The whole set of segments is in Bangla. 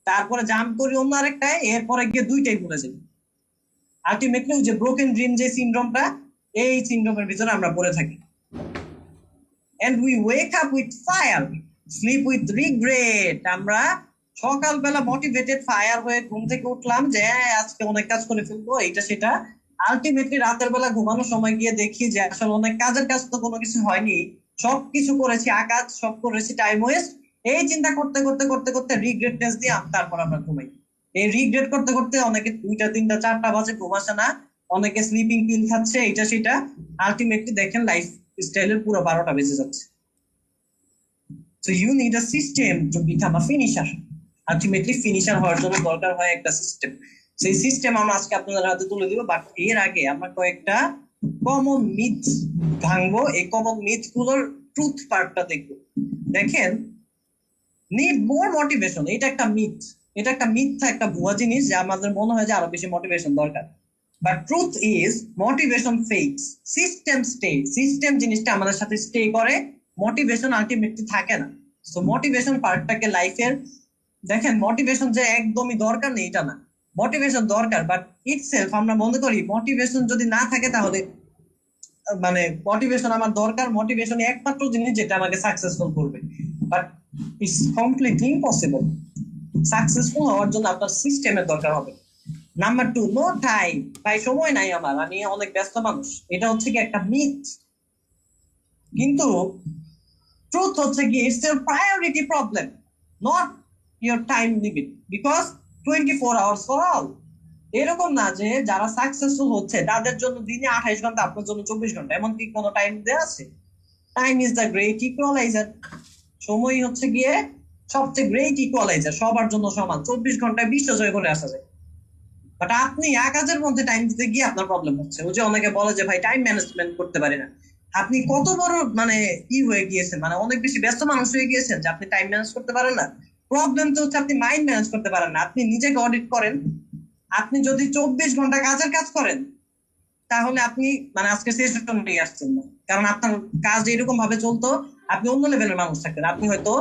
তারপরে জাম্প করি অন্য আরেকটায়, এরপরে গিয়ে দুইটাই ভুলে যাই। আলটিমেটলি যে ব্রোকেন ড্রিম যে সিনড্রোমটা, এই সিনড্রোমের ভিতরে আমরা পড়ে থাকি। and we wake up with fire, sleep with regret। আমরা সকালবেলা মোটিভেটেড ফায়ার হয়ে ঘুম থেকে উঠলাম যে আজকে অনেক কাজ করে ফেলবো এটা সেটা, আলটিমেটলি রাতের বেলা ঘুমানোর সময় গিয়ে দেখি যে আসলে অনেক কাজের কাজ তো কোনো কিছু হয়নি, সবকিছু করেছি আকাজ, সব করেছি টাইম ওয়েস্ট। এই চিন্তা করতে করতে করতে করতে রিগ্রেটনেস দিয়ে তারপর আমরা ঘুমাই। এই রিগ্রেট করতে করতে অনেকে 2টা 3টা 4টা বাজে ঘুম আসে না, অনেকে স্লিপিং পিল খাচ্ছে এটা সেটা, আলটিমেটলি দেখেন লাইফ স্টাইলের পুরো 12টা বেজে যাচ্ছে। So you need a system to become a finisher. Ultimately finisher হওয়ার জন্য দরকার হয় একটা সিস্টেম। সেই সিস্টেম আমরা আজকে আপনাদের হাতে তুলে দিব, বাট এর আগে আমরা কয়েকটা কমন মিথ ভাঙবো। এই কমন মিথ গুলোর ট্রুথ পার্টটা দেখবো। দেখেন, নিড মোর মোটিভেশন, এটা একটা মিথ, এটা একটা মিথ্যা, একটা ভুয়া জিনিস যে আমাদের মনে হয় যে আরো বেশি মোটিভেশন দরকার। But truth is motivation fakes, system stay. System জিনিসটা আমাদের সাথে স্টে করে, মোটিভেশন আলটিমেটলি থাকে না। সো মোটিভেশন পার্টটাকে লাইফের, দেখেন মোটিভেশন যে একদমই দরকার নেই এটা না, মোটিভেশন দরকার, বাট ইটসেলফ আমরা মনে করি মোটিভেশন যদি না থাকে তাহলে মানে মোটিভেশন আমার দরকার, মোটিভেশন একমাত্র জিনিস যেটা আমাকে সাকসেসফুল করবে, but it's completely impossible. Successful হওয়ার জন্য আপনার সিস্টেমের দরকার হবে। নাম্বার 2, নো টাইম, ভাই সময় নাই আমার, আমি অনেক ব্যস্ত মানুষ, এটা হচ্ছে কি একটা মিথ। কিন্তু ট্রুথ হচ্ছে কি it's your priority problem, not your time limit, because 24 hours for all. এরকম না যে যারা সাকসেসফুল হচ্ছে তাদের জন্য দিনে 28 ঘন্টা, আপনার জন্য 24 ঘন্টা, এমন কি কোনো টাইম দেয়া আছে? Time is the great equaliser. সময় হচ্ছে গিয়ে সবচেয়ে গ্রেট ইকুয়ালাইজার, সবার জন্য সমান, 24 ঘন্টায় 20টা জয় করে আসা যায়। বাট আপনি কাজের মধ্যে টাইম দিতে গিয়ে আপনার প্রবলেম হচ্ছে। ওই যে অনেকে বলে যে ভাই টাইম ম্যানেজমেন্ট করতে পারি না। আপনি কত বড় মানে কি হয়ে গিয়েছেন, মানে অনেক বেশি ব্যস্ত মানুষ হয়ে গিয়েছেন যে আপনি টাইম ম্যানেজ করতে পারেন না। প্রবলেম তো হচ্ছে আপনি মাইন্ড ম্যানেজ করতে পারেন না। আপনি নিজেকে অডিট করেন, আপনি যদি 24 ঘন্টা কাজের কাজ করেন তাহলে আপনি মানে আজকে সেশন নিয়ে আসছেন না, কারণ আপনার কাজ এরকম ভাবে চলতো আপনি অন্য লেভেলের মানুষ থাকতেন। আপনি হয়তো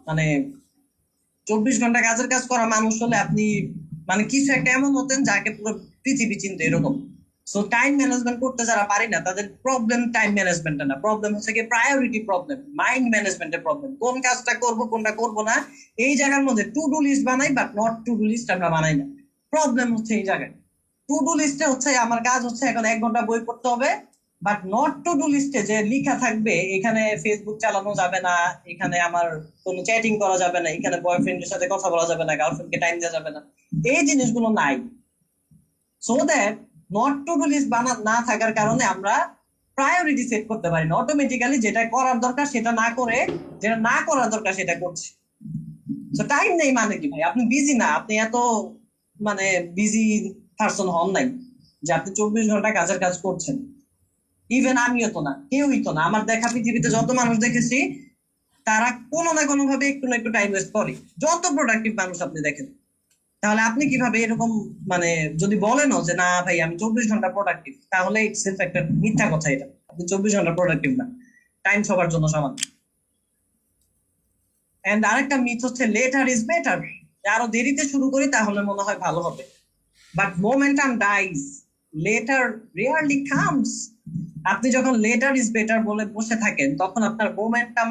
মানে 24 ঘন্টা কাজের কাজ করা মানুষ হলে আপনি মানে কিছু একটা এমন হতেন যাকে পুরো পৃথিবী চিনতে এরকম। সো টাইম ম্যানেজমেন্ট করতে যারা পারি না তাদের প্রবলেম টাইম ম্যানেজমেন্ট না, প্রবলেম হচ্ছে কি প্রায়োরিটি প্রবলেম, মাইন্ড ম্যানেজমেন্টের প্রবলেম। কোন কাজটা করব কোনটা করব না এই জায়গার মধ্যে টু ডু লিস্ট বানাই, but not to do list আমরা বানাই না। প্রবলেম হচ্ছে এই জায়গায়। টু ডু লিস্টে হচ্ছে আমার কাজ হচ্ছে এখন 1 ঘন্টা বই পড়তে হবে, বাট নট টু ডু লিস্টে যে লেখা থাকবে এখানে ফেসবুক চালানো যাবে না, এখানে আমার কোনো চ্যাটিং করা যাবে না, এখানে বয়ফ্রেন্ডের সাথে কথা বলা যাবে না, গার্লফ্রেন্ডকে টাইম দেওয়া যাবে না, এই জিনিসগুলো নাই। So that not to do list না থাকার কারণে আমরা প্রায়োরিটি সেট করতে পারি না। অটোমেটিক্যালি যেটা করার দরকার সেটা না করে যেটা না করার দরকার সেটা করছি। তো টাইম নেই মানে কি ভাই, আপনি বিজি না, আপনি এত মানে বিজি পারসন হন নাই যে আপনি 24 ঘন্টা কাজের কাজ করছেন। ইভেন আমিও তো না, কেউই তো না। আমার দেখা পৃথিবীতে যত মানুষ দেখেছি তারা কোনো না কোনো ভাবে একটু না একটু টাইম ওয়েস্ট করে, যত প্রোডাক্টিভ মানুষ আপনি দেখেন। তাহলে আপনি কিভাবে এরকম মানে যদি বলেন যে না ভাই আমি 24 ঘন্টা প্রোডাক্টিভ, তাহলে ইটসেলফ একটা মিথ্যা কথা। এটা আপনি 24 ঘন্টা প্রোডাক্টিভ না, টাইম সবার জন্য সমান। এন্ড আরেকটা মিথ হচ্ছে লেটার ইজ বেটার, আরো দেরিতে শুরু করি তাহলে মনে হয় ভালো হবে। But momentum dies, letter rarely comes. আপনি যখন লেটার ইজ বেটার বলে বসে থাকেন তখন আপনার মোমেন্টাম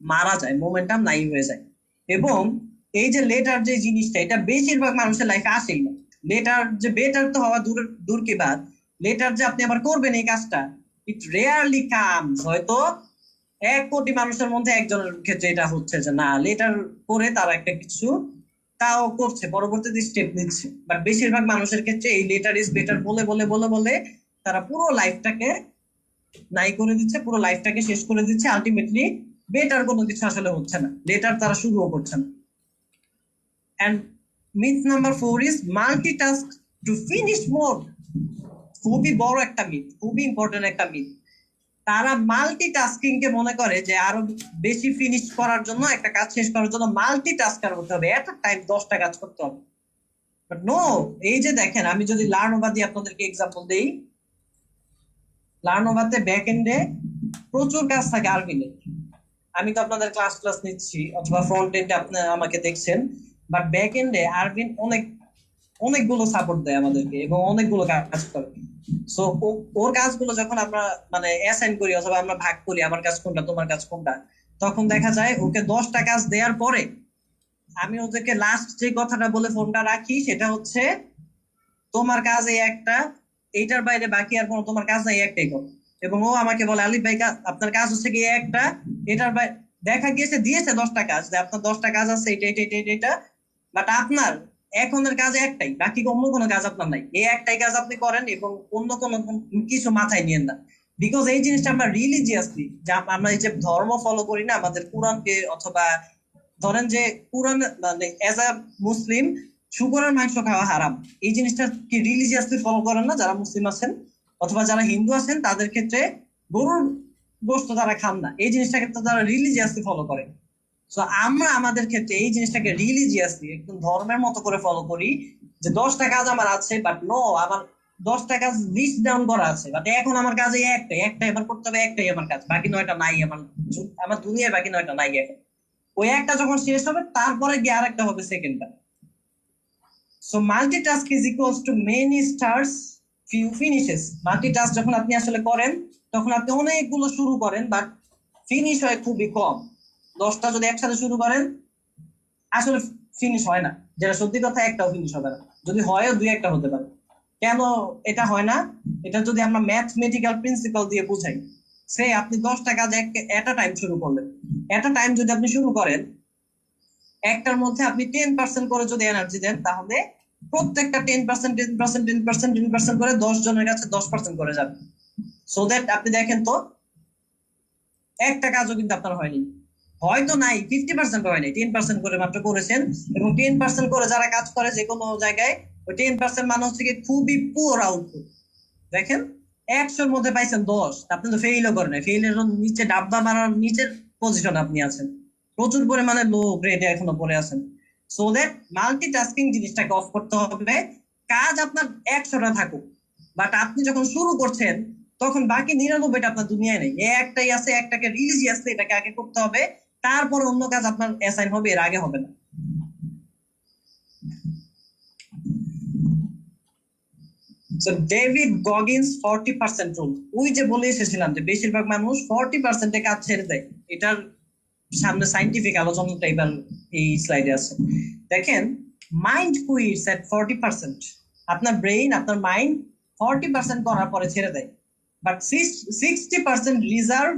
মারা যায়, মোমেন্টাম নাই হয়ে যায়। এবং এই যে লেটার যে জিনিসটা এটা বেশিরভাগ মানুষের লাইফে আসেই না। লেটার যে বেটার তো হওয়া দূর কি বাদ, লেটার যে আপনি আবার করবেন এই কাজটা, ইট রেয়ারলি কামস। হয়তো 1 কোটি মানুষের মধ্যে একজনের ক্ষেত্রে এটা হচ্ছে যে না লেটার করে তারা একটা কিছু তাও করছে, পরবর্তীতে স্টেপ নিচ্ছে। বাট বেশিরভাগ মানুষের ক্ষেত্রে এই লেটার ইজ বেটার বলে বলে বলে বলে তারা পুরো লাইফটাকে নাই করে দিচ্ছে, পুরো লাইফটাকে শেষ করে দিচ্ছে। আলটিমেটলি বেটার কোনো কিছু আসলে হচ্ছে না, লেটার তারা শুরুও করছে না। And myth number 4 is multitask to finish more. খুবই বড় একটা মিথ, খুবই ইম্পর্টেন্ট একটা মিথ। তারা মাল্টিটাস্কিং কে মনে করে যে আরো বেশি ফিনিশ করার জন্য, একটা কাজ শেষ করার জন্য মাল্টিটাস্কার হতে হবে, এত টাইম 10টা কাজ করতে হবে। বাট নো, এই যে দেখেন আমি যদি লার্নোভা দিয়ে আপনাদেরকে এক্সাম্পল দেই, লার্নোভাতে ব্যাক এন্ডে প্রচুর কাজ থাকে আরবিলে। আমি তো আপনাদের ক্লাস নিচ্ছি অথবা ফ্রন্ট এন্ডে আপনি আমাকে দেখছেন, বাট ব্যাক এন্ডে আরবিন অনেকগুলো সাপোর্ট দেয় আমাদেরকে এবং অনেকগুলো কাজ করে। সো ওর কাজগুলো যখন আমরা মানে অ্যাসাইন করি অথবা আমরা ভাগ করি, আমার কাজ কোনটা তোমার কাজ কোনটা, তখন দেখা যায় ওকে 10টা কাজ দেওয়ার পরে আমি ওদেরকে লাস্ট যে কথাটা বলে ফোনটা রাখি সেটা হচ্ছে, তোমার কাজ এই একটা, এইটার বাইরে বাকি আর কোনো তোমার কাজ নাই, একটাই কথা। এবং ও আমাকে বলে, আলিফ ভাই আপনার কাজ হচ্ছে কি একটা, এটার বাইরে দেখা গিয়েছে দিয়েছে 10টা কাজ, যে আপনার 10টা কাজ আছে এটা এটা এটা এটা, বাট আপনার এখনের কাজ একটাই, বাকি অন্য কোনো কাজ আপনার নাই, এই একটাই কাজ আপনি করেন এবং অন্য কোনো কিছু মাথায় নিয়েন না। বিকজ এই জিনিসটা আমরা রিলিজিয়াসলি, যা আমরা এই যে ধর্ম ফলো করি না আমাদের কোরআনকে, অথবা ধরেন যে কোরআন মানে এজ আ মুসলিম শুকরের মাংস খাওয়া হারাম, এই জিনিসটা কি রিলিজিয়াসলি ফলো করেন না যারা মুসলিম আছেন, অথবা যারা হিন্দু আছেন তাদের ক্ষেত্রে গরুর গোশত তারা খান না, এই জিনিসটাকে তো তারা রিলিজিয়াসলি ফলো করে। তো আমরা আমাদের ক্ষেত্রে এই জিনিসটাকে রিলিজিয়াসলি একদম ধর্মের মতো করে ফলো করি, যে 10টা কাজ আমার আছে, বাট নো, আমার 10টা কাজ লিস্ট ডাউন করা আছে, বাট এখন আমার কাজ এই একটাই এবার করতে হবে, একটাই আমার কাজ, বাকি 9টা নাই আমার, আমার দুনিয়ায় বাকি 9টা নাই এখন। ওই একটা যখন শেষ হবে তারপরে গিয়ে আরেকটা হবে সেকেন্ডটা। So multitask is equals to many starts few finishes. Multitask যখন আপনি আসলে করেন তখন আপনি অনেকগুলো শুরু করেন, বাট ফিনিশ হয় খুবই কম। 10টা যদি একসাথে শুরু করেন আসলে ফিনিশ হয় না, যেটা সত্যি কথা, একটাও ফিনিশ হবে না, যদি হয়ও দুই একটা হতে পারে। কেন এটা হয় না? এটা যদি আমরা ম্যাথমেটিক্যাল প্রিন্সিপাল দিয়ে বুঝাই, সে আপনি 10টা কাজ এট আ টাইম শুরু করলেন, এট আ টাইম যদি আপনি শুরু করেন, একটার মধ্যে আপনি 10% করে যদি এনার্জি দেন, তাহলে প্রত্যেকটা 10% 10% 10% 10% করে 10 জনের কাছে 10% করে যাবে। সো দ্যাট আপনি দেখেন তো একটা কাজও কিন্তু আপনার হয়নি, হয়তো নাই 50% হয়নি, 10% করে মাত্র করেছেন। এবং 10% করে যারা কাজ করে যে কোনো জায়গায়, ওই 10% মানে হচ্ছে কি খুবই পুয়ার আউটপুট। দেখেন 100-র মধ্যে পাইছেন 10, আপনি তো ফেইলও করেন, ফেইলের নিচে ডাব্বা মারার নিচের পজিশন আপনি আছেন, প্রচুর পরিমাণে লো গ্রেডে এখনো পড়ে আছেন। সো দ্যাট মাল্টিটাস্কিং জিনিসটাকে অফ করতে হবে। কাজ আপনার 100টা থাকুক, বাট আপনি যখন শুরু করছেন তখন বাকি 99টা আপনার দুনিয়ায় নেই, একটাই আছে, একটাকে রিলিজিয়াসলি এটাকে আগে করতে হবে, তারপর অন্য কাজ আপনার অ্যাসাইন হবে, এর আগে হবে না। ডেভিড গগিন্স 40% রুল, ওই যে বলে এসেছিলাম যে বেশিরভাগ মানুষ 40%-এ কাজ ছেড়ে দেয়, এটার সামনে সাইন্টিফিক আলোচনাটা এবার এই স্লাইডে আছে। দেখেন, মাইন্ড কুইটস এট 40%, আপনার ব্রেইন আপনার মাইন্ড 40% করার পরে ছেড়ে দেয়, but 60% reserve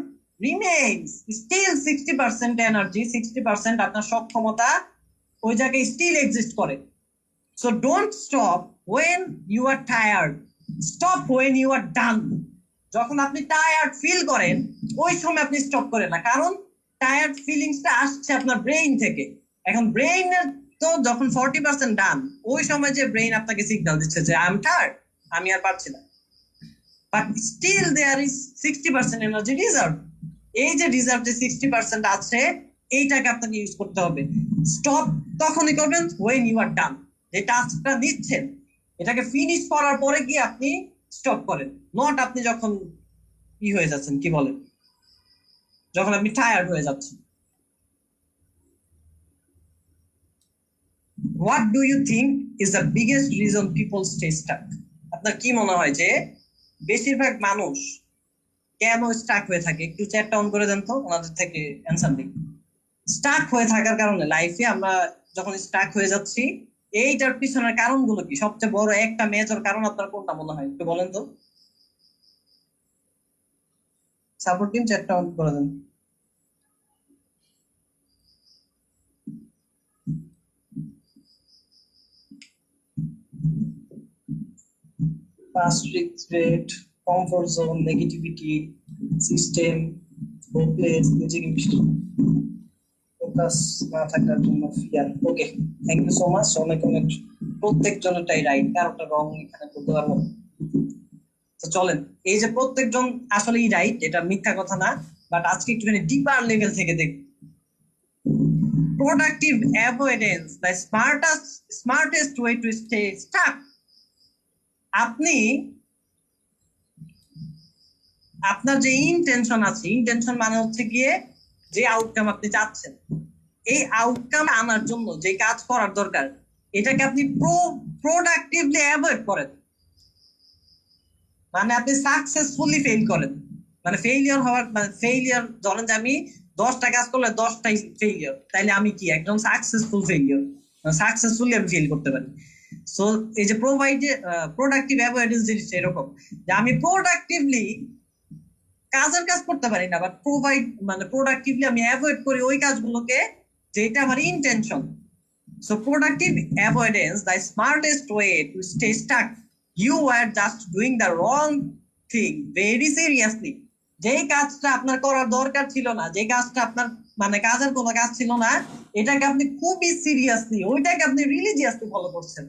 remains, still 60% energy, 60% আপনার সক্ষমতা ওই জায়গায় স্টিল এক্সিস্ট করে। So don't stop when you are tired, stop when you are done. যখন আপনি টায়ার্ড ফিল করেন ওই সময় আপনি স্টপ করেন না, কারণ টায়ার্ড ফিলিংসটা আসছে আপনার ব্রেইন থেকে। এখন ব্রেইনের তো যখন 40% ডান, ওই সময় যে ব্রেইন আপনাকে সিগন্যাল দিচ্ছে যে আই এম টায়ার্ড, আমি আর পারছি না, but still there is 60% energy reserve. এই যে রিজার্ভ যে 60% আছে, এইটাকে আপনাকে ইউজ করতে হবে। স্টপ তখনই করবেন ওয়েন ইউ আর ডান, যে টাস্কটা নিচ্ছেন এটাকে ফিনিশ করার পরে গিয়ে আপনি স্টপ করেন, নট আপনি যখন হয়ে যাচ্ছেন, কি বলেন, যখন আপনি টায়ার্ড হয়ে যাচ্ছেন। What do you think is the biggest reason people stay stuck? আপনার কি মনে হয় যে বেশিরভাগ মানুষ কেন স্টাক হয়ে থাকে? একটু চ্যাটটা অন করে দেন তো, ওনাদের থেকে অ্যান্সার দিই। স্টাক হয়ে থাকার কারণে লাইফে আমরা যখন স্টাক হয়ে যাচ্ছি, এইটার পিছনের কারণগুলো কি? সবচেয়ে বড় একটা মেজর কারণ আপনার কোনটা মনে হয় একটু বলেন তো? সাপোর্ট টিম চ্যাটটা অন করে দেন। past regret, comfort zone, negativity, system, workplace, music industry, focus না থাকার জন্য fear. Okay, thank you so much. অনেক অনেক প্রত্যেকজনেরটাই রাইট, কারোটা রং এখানে বলতে পারবো না। তো চলেন, এই যে প্রত্যেকজন আসলেই রাইট, এটা মিথ্যা কথা না, বাট আজকে একটুখানি ডিপার লেভেল থেকে দেখ। Productive avoidance, the smartest way to stay stuck. আপনি আপনার যে ইনটেনশন আছে, ইনটেনশন মানে হচ্ছে গিয়ে যে আউটকাম আপনি চাচ্ছেন, এই আউটকাম আনার জন্য যে কাজ করার দরকার এটাকে আপনি প্রোডাক্টিভলি অ্যাভয়েড করেন, মানে আপনি সাকসেসফুলি ফেল করেন। মানে ফেইলিয়ার হওয়ার মানে ফেইলিয়ার, ধরেন যে আমি 10টা কাজ করলে 10টাই ফেইলিয়ার, তাইলে আমি কি একজন সাকসেসফুল ফেইলিয়ার, সাকসেসফুলি আমি ফেল করতে পারি। সো এই যে প্রোডাক্টিভ অ্যাভয়েডেন্স জিনিসটা এরকম যে আমি প্রোডাক্টিভলি কাজের কাজ করতে পারি না, বাট প্রোডাক্টিভলি আমি অ্যাভয়েড করি ওই কাজগুলোকে যেটা আমার intention. So productive avoidance, the smartest way to stay stuck. You are just doing the wrong thing very seriously. যেই কাজটা আপনার করার দরকার ছিল না, যে কাজটা আপনার মানে কাজের কোনো কাজ ছিল না, এটাকে আপনি খুবই সিরিয়াসলি, ওইটাকে আপনি রিলিজিয়াসলি ফলো করছেন।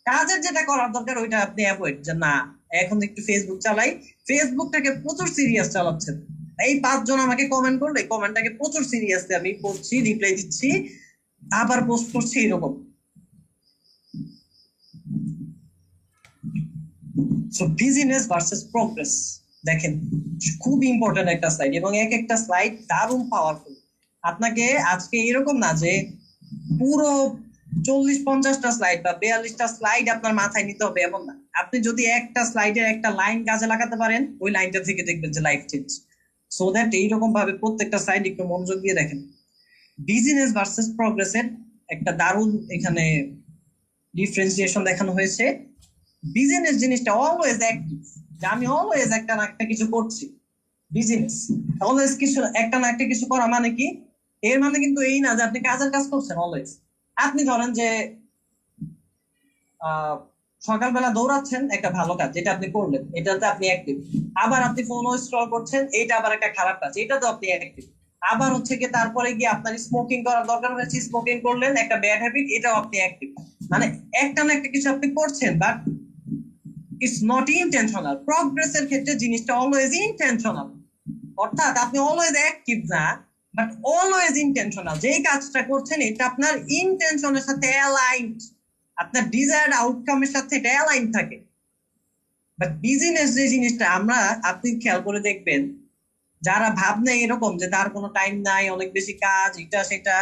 কাজের যেটা করার দরকার ওইটা আপনি অ্যাভয়েড, যে না এখন একটু ফেসবুক চালাই, ফেসবুকটাকে প্রচুর সিরিয়াস চালাচ্ছেন। এই 5 জন আমাকে কমেন্ট করলে কমেন্টটাকে প্রচুর সিরিয়াসলি আমি করছি, রিপ্লাই দিচ্ছি, আবার পোস্ট করছি, এরকম। সো বিজনেস ভার্সেস প্রোগ্রেস, দেখেন খুব ইম্পর্টেন্ট একটা স্লাইড, এবং এক একটা স্লাইড দারুণ পাওয়ারফুল। আপনাকে আজকে এরকম না যে পুরো 40-50টা স্লাইড বা 42টা স্লাইড আপনার মাথায় নিতে হবে, এমন না। আপনি যদি একটা স্লাইডের একটা লাইন কাজে লাগাতে পারেন, ওই লাইনটা থেকে দেখবেন যে লাইফ চেঞ্জ। সো দ্যাট এইরকম ভাবে প্রত্যেকটা স্লাইড একটু মনোযোগ দিয়ে দেখেন। বিজনেস ভার্সেস প্রোগ্রেসের একটা দারুণ এখানে ডিফারেন্সিয়েশন দেখানো হয়েছে। বিজনেস জিনিসটা অলওয়েজ অ্যাক্টিভ, যে আমি অলওয়েজ একটা না একটা কিছু করছি। বিজনেস অলওয়েজ কিছু একটা না একটা কিছু করা মানে কি, এর মানে কিন্তু এই না যে আপনি কাজের কাজ করছেন অলওয়েজ। আপনি ধরেন যে সকালবেলা দৌড়াচ্ছেন, একটা ভালো কাজ যেটা আপনি করলেন, এটাতে আপনি অ্যাক্টিভ। আবার আপনি ফোনও স্ক্রল করছেন, এইটা আবার একটা খারাপ কাজ, এটা তো আপনি অ্যাক্টিভ। আবার হচ্ছে কি তারপরে গিয়ে আপনার স্মোকিং করার দরকার হয়েছে, স্মোকিং করলেন, একটা ব্যাড হ্যাবিট, এটাও আপনি অ্যাক্টিভ। মানে একটা না একটা কিছু আপনি করছেন, বাট ইটস নট ইনটেনশনাল। প্রগ্রেসের ক্ষেত্রে জিনিসটা অলওয়েজ ইনটেনশনাল, অর্থাৎ আপনি অলওয়েজ অ্যাক্টিভ না, বাট অলওয়েজ ইনটেনশনাল। যেই কাজটা করছেন এটা আপনার ইনটেনশনের সাথে অ্যালাইনড, আপনার ডিজায়ার্ড আউটকামের সাথে এটা অ্যালাইন থাকে। বাট বিজনেস যে জিনিসটা আমরা, আপনি খেয়াল করে দেখবেন যারা ভাবনা এরকম যে তার কোনো টাইম নাই, অনেক বেশি কাজ, এটা সেটা,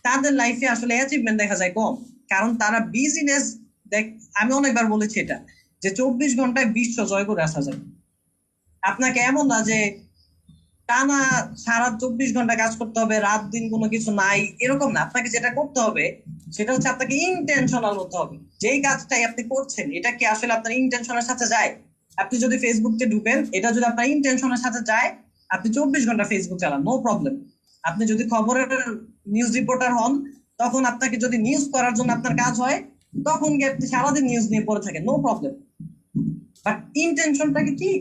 তাদের লাইফে আসলে অ্যাচিভমেন্ট দেখা যায় কম। কারণ তারা বিজনেস আমি অনেকবার বলেছি এটা, যে 24 ঘন্টায় বিশ্ব জয় করে আসা যায়। আপনাকে এমন না যে টানা সারা 24 ঘন্টা কাজ করতে হবে, রাত দিন কোনো কিছু নাই, এরকম না। আপনাকে যেটা করতে হবে সেটা হচ্ছে আপনাকে ইনটেনশনাল হতে হবে। যেই কাজটাই আপনি করছেন এটা কি আসলে আপনার ইনটেনশনের সাথে যায়। আপনি যদি ফেসবুকে ঢুকেন, এটা যদি আপনার ইনটেনশনের সাথে যায়, আপনি 24 ঘন্টা ফেসবুক চালান, নো প্রবলেম। আপনি যদি খবরের নিউজ রিপোর্টার হন, তখন আপনাকে যদি নিউজ করার জন্য আপনার কাজ হয়, তখন গিয়ে আপনি সারাদিন নিউজ নিয়ে পড়ে থাকেন, নো প্রবলেম। বাট ইন্টেনশনটাকে কি,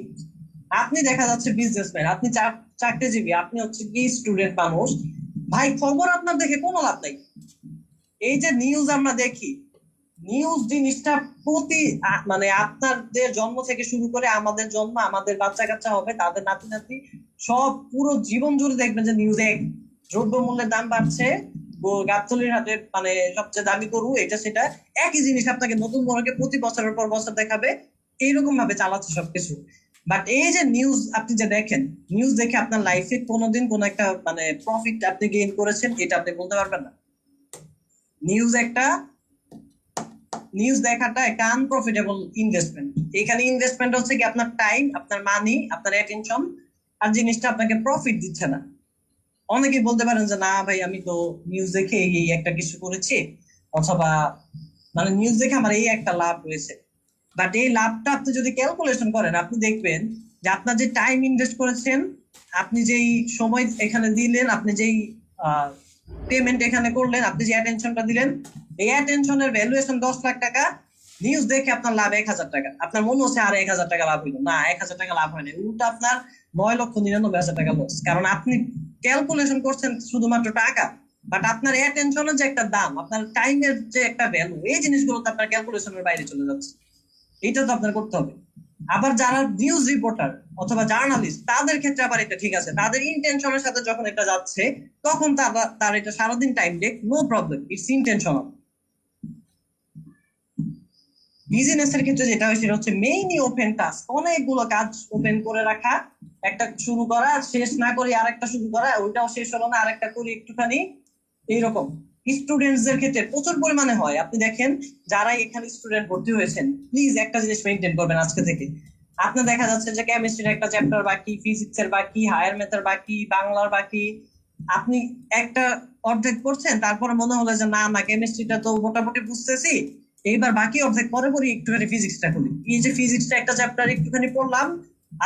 আপনি দেখা যাচ্ছে বিজনেসম্যান, আপনি চাকরিজীবী, আপনি হচ্ছে কি স্টুডেন্ট মানুষ, ভাই খবর আপনার দেখে কোনো লাভ নাই। এই যে নিউজ আমরা দেখি, নিউজ জিনিসটা মানে আপনাদের জন্ম থেকে শুরু করে আমাদের জন্ম, আমাদের বাচ্চা কাচ্চা হবে, তাদের নাতি নাতি, সব পুরো জীবন জুড়ে দেখবেন যে নিউজে দ্রব্যমূল্যের দাম বাড়ছে, গাবতলির হাতে মানে সবচেয়ে দামি গরু, এটা সেটা, একই জিনিস আপনাকে নতুন করে প্রতি বছরের পর বছর দেখাবে, এইরকম ভাবে চালাচ্ছে সবকিছু। বাট এই যে নিউজ আপনি যে দেখেন, নিউজ দেখে আপনার লাইফে কোনোদিন কোন একটা মানে প্রফিট আপনি গেইন করেছেন এটা আপনি বলতে পারবেন না। নিউজ দেখাটা একটা আনপ্রফিটেবল ইনভেস্টমেন্ট। এখানে ইনভেস্টমেন্ট হচ্ছে কি আপনার টাইম, আপনার মানি, আপনার অ্যাটেনশন, আর জিনিসটা আপনাকে প্রফিট দিচ্ছে না। অনেকে বলতে পারেন যে না ভাই আমি তো নিউজ দেখে এই একটা কিছু করেছি, অথবা মানে নিউজ দেখে আমার এই একটা লাভ হয়েছে। বাট এই লাভটা আপনি যদি ক্যালকুলেশন করেন, আপনি দেখবেন যে আপনার যে টাইম ইনভেস্ট করেছেন, আপনি যেই সময় এখানে দিলেন, আপনি যেই পেমেন্ট এখানে করলেন, আপনি যে অ্যাটেনশনটা দিলেন, এই অ্যাটেনশনের ভ্যালুয়েশন 10 লাখ টাকা, নিউজ দেখে আপনার লাভ 1,000 টাকা। আপনার মনে হচ্ছে আর 1,000 টাকা লাভ হইলো না, 1,000 টাকা লাভ হয়নি, উল্টা আপনার 9,99,000 টাকা লস। কারণ আপনি ক্যালকুলেশন করছেন শুধুমাত্র টাকা, বাট আপনার অ্যাটেনশনের যে একটা দাম, আপনার টাইমের যে একটা ভ্যালু, এই জিনিসগুলো তো আপনার ক্যালকুলেশনের বাইরে চলে যাচ্ছে। এটা তো আপনার করতে হবে। আবার যারা নিউজ রিপোর্টার অথবা জার্নালিস্ট, তাদের ক্ষেত্রে আবার এটা ঠিক আছে, তাদের ইন্টেনশনের সাথে যখন এটা যাচ্ছে, তখন তার এটা সারাদিন টাইম দেখ, নো প্রবলেম, ইটস ইন্টেনশনাল। বিজনেসের ক্ষেত্রে যেটা হয় সেটা হচ্ছে মেইনলি ওপেন টাস্ক, অনেকগুলো কাজ ওপেন করে রাখা, একটা শুরু করা, শেষ না করি আরেকটা শুরু করা, ওইটাও শেষ হলো না, আরেকটা করি একটুখানি, এইরকম স্টুডেন্টসদের ক্ষেত্রে প্রচুর পরিমাণে হয়। আপনি দেখেন যারা এখানে স্টুডেন্ট ভর্তি হয়েছেন, প্লিজ একটা জিনিস মেনটেন করবেন আজকে থেকে। আপনার দেখা যাচ্ছে যে কেমিস্ট্রির একটা চ্যাপ্টার বাকি, ফিজিক্সের বাকি, হায়ার ম্যাথের বাকি, বাংলার বাকি, আপনি একটা অর্ধেক পড়ছেন, তারপরে মনে হলো যে না না কেমিস্ট্রিটা তো মোটামুটি বুঝতেছি, এইবার বাকি অর্ধেক পরে পরে একটুখানি ফিজিক্সটা করি, এই যে ফিজিক্সটা একটা চ্যাপ্টার একটুখানি পড়লাম,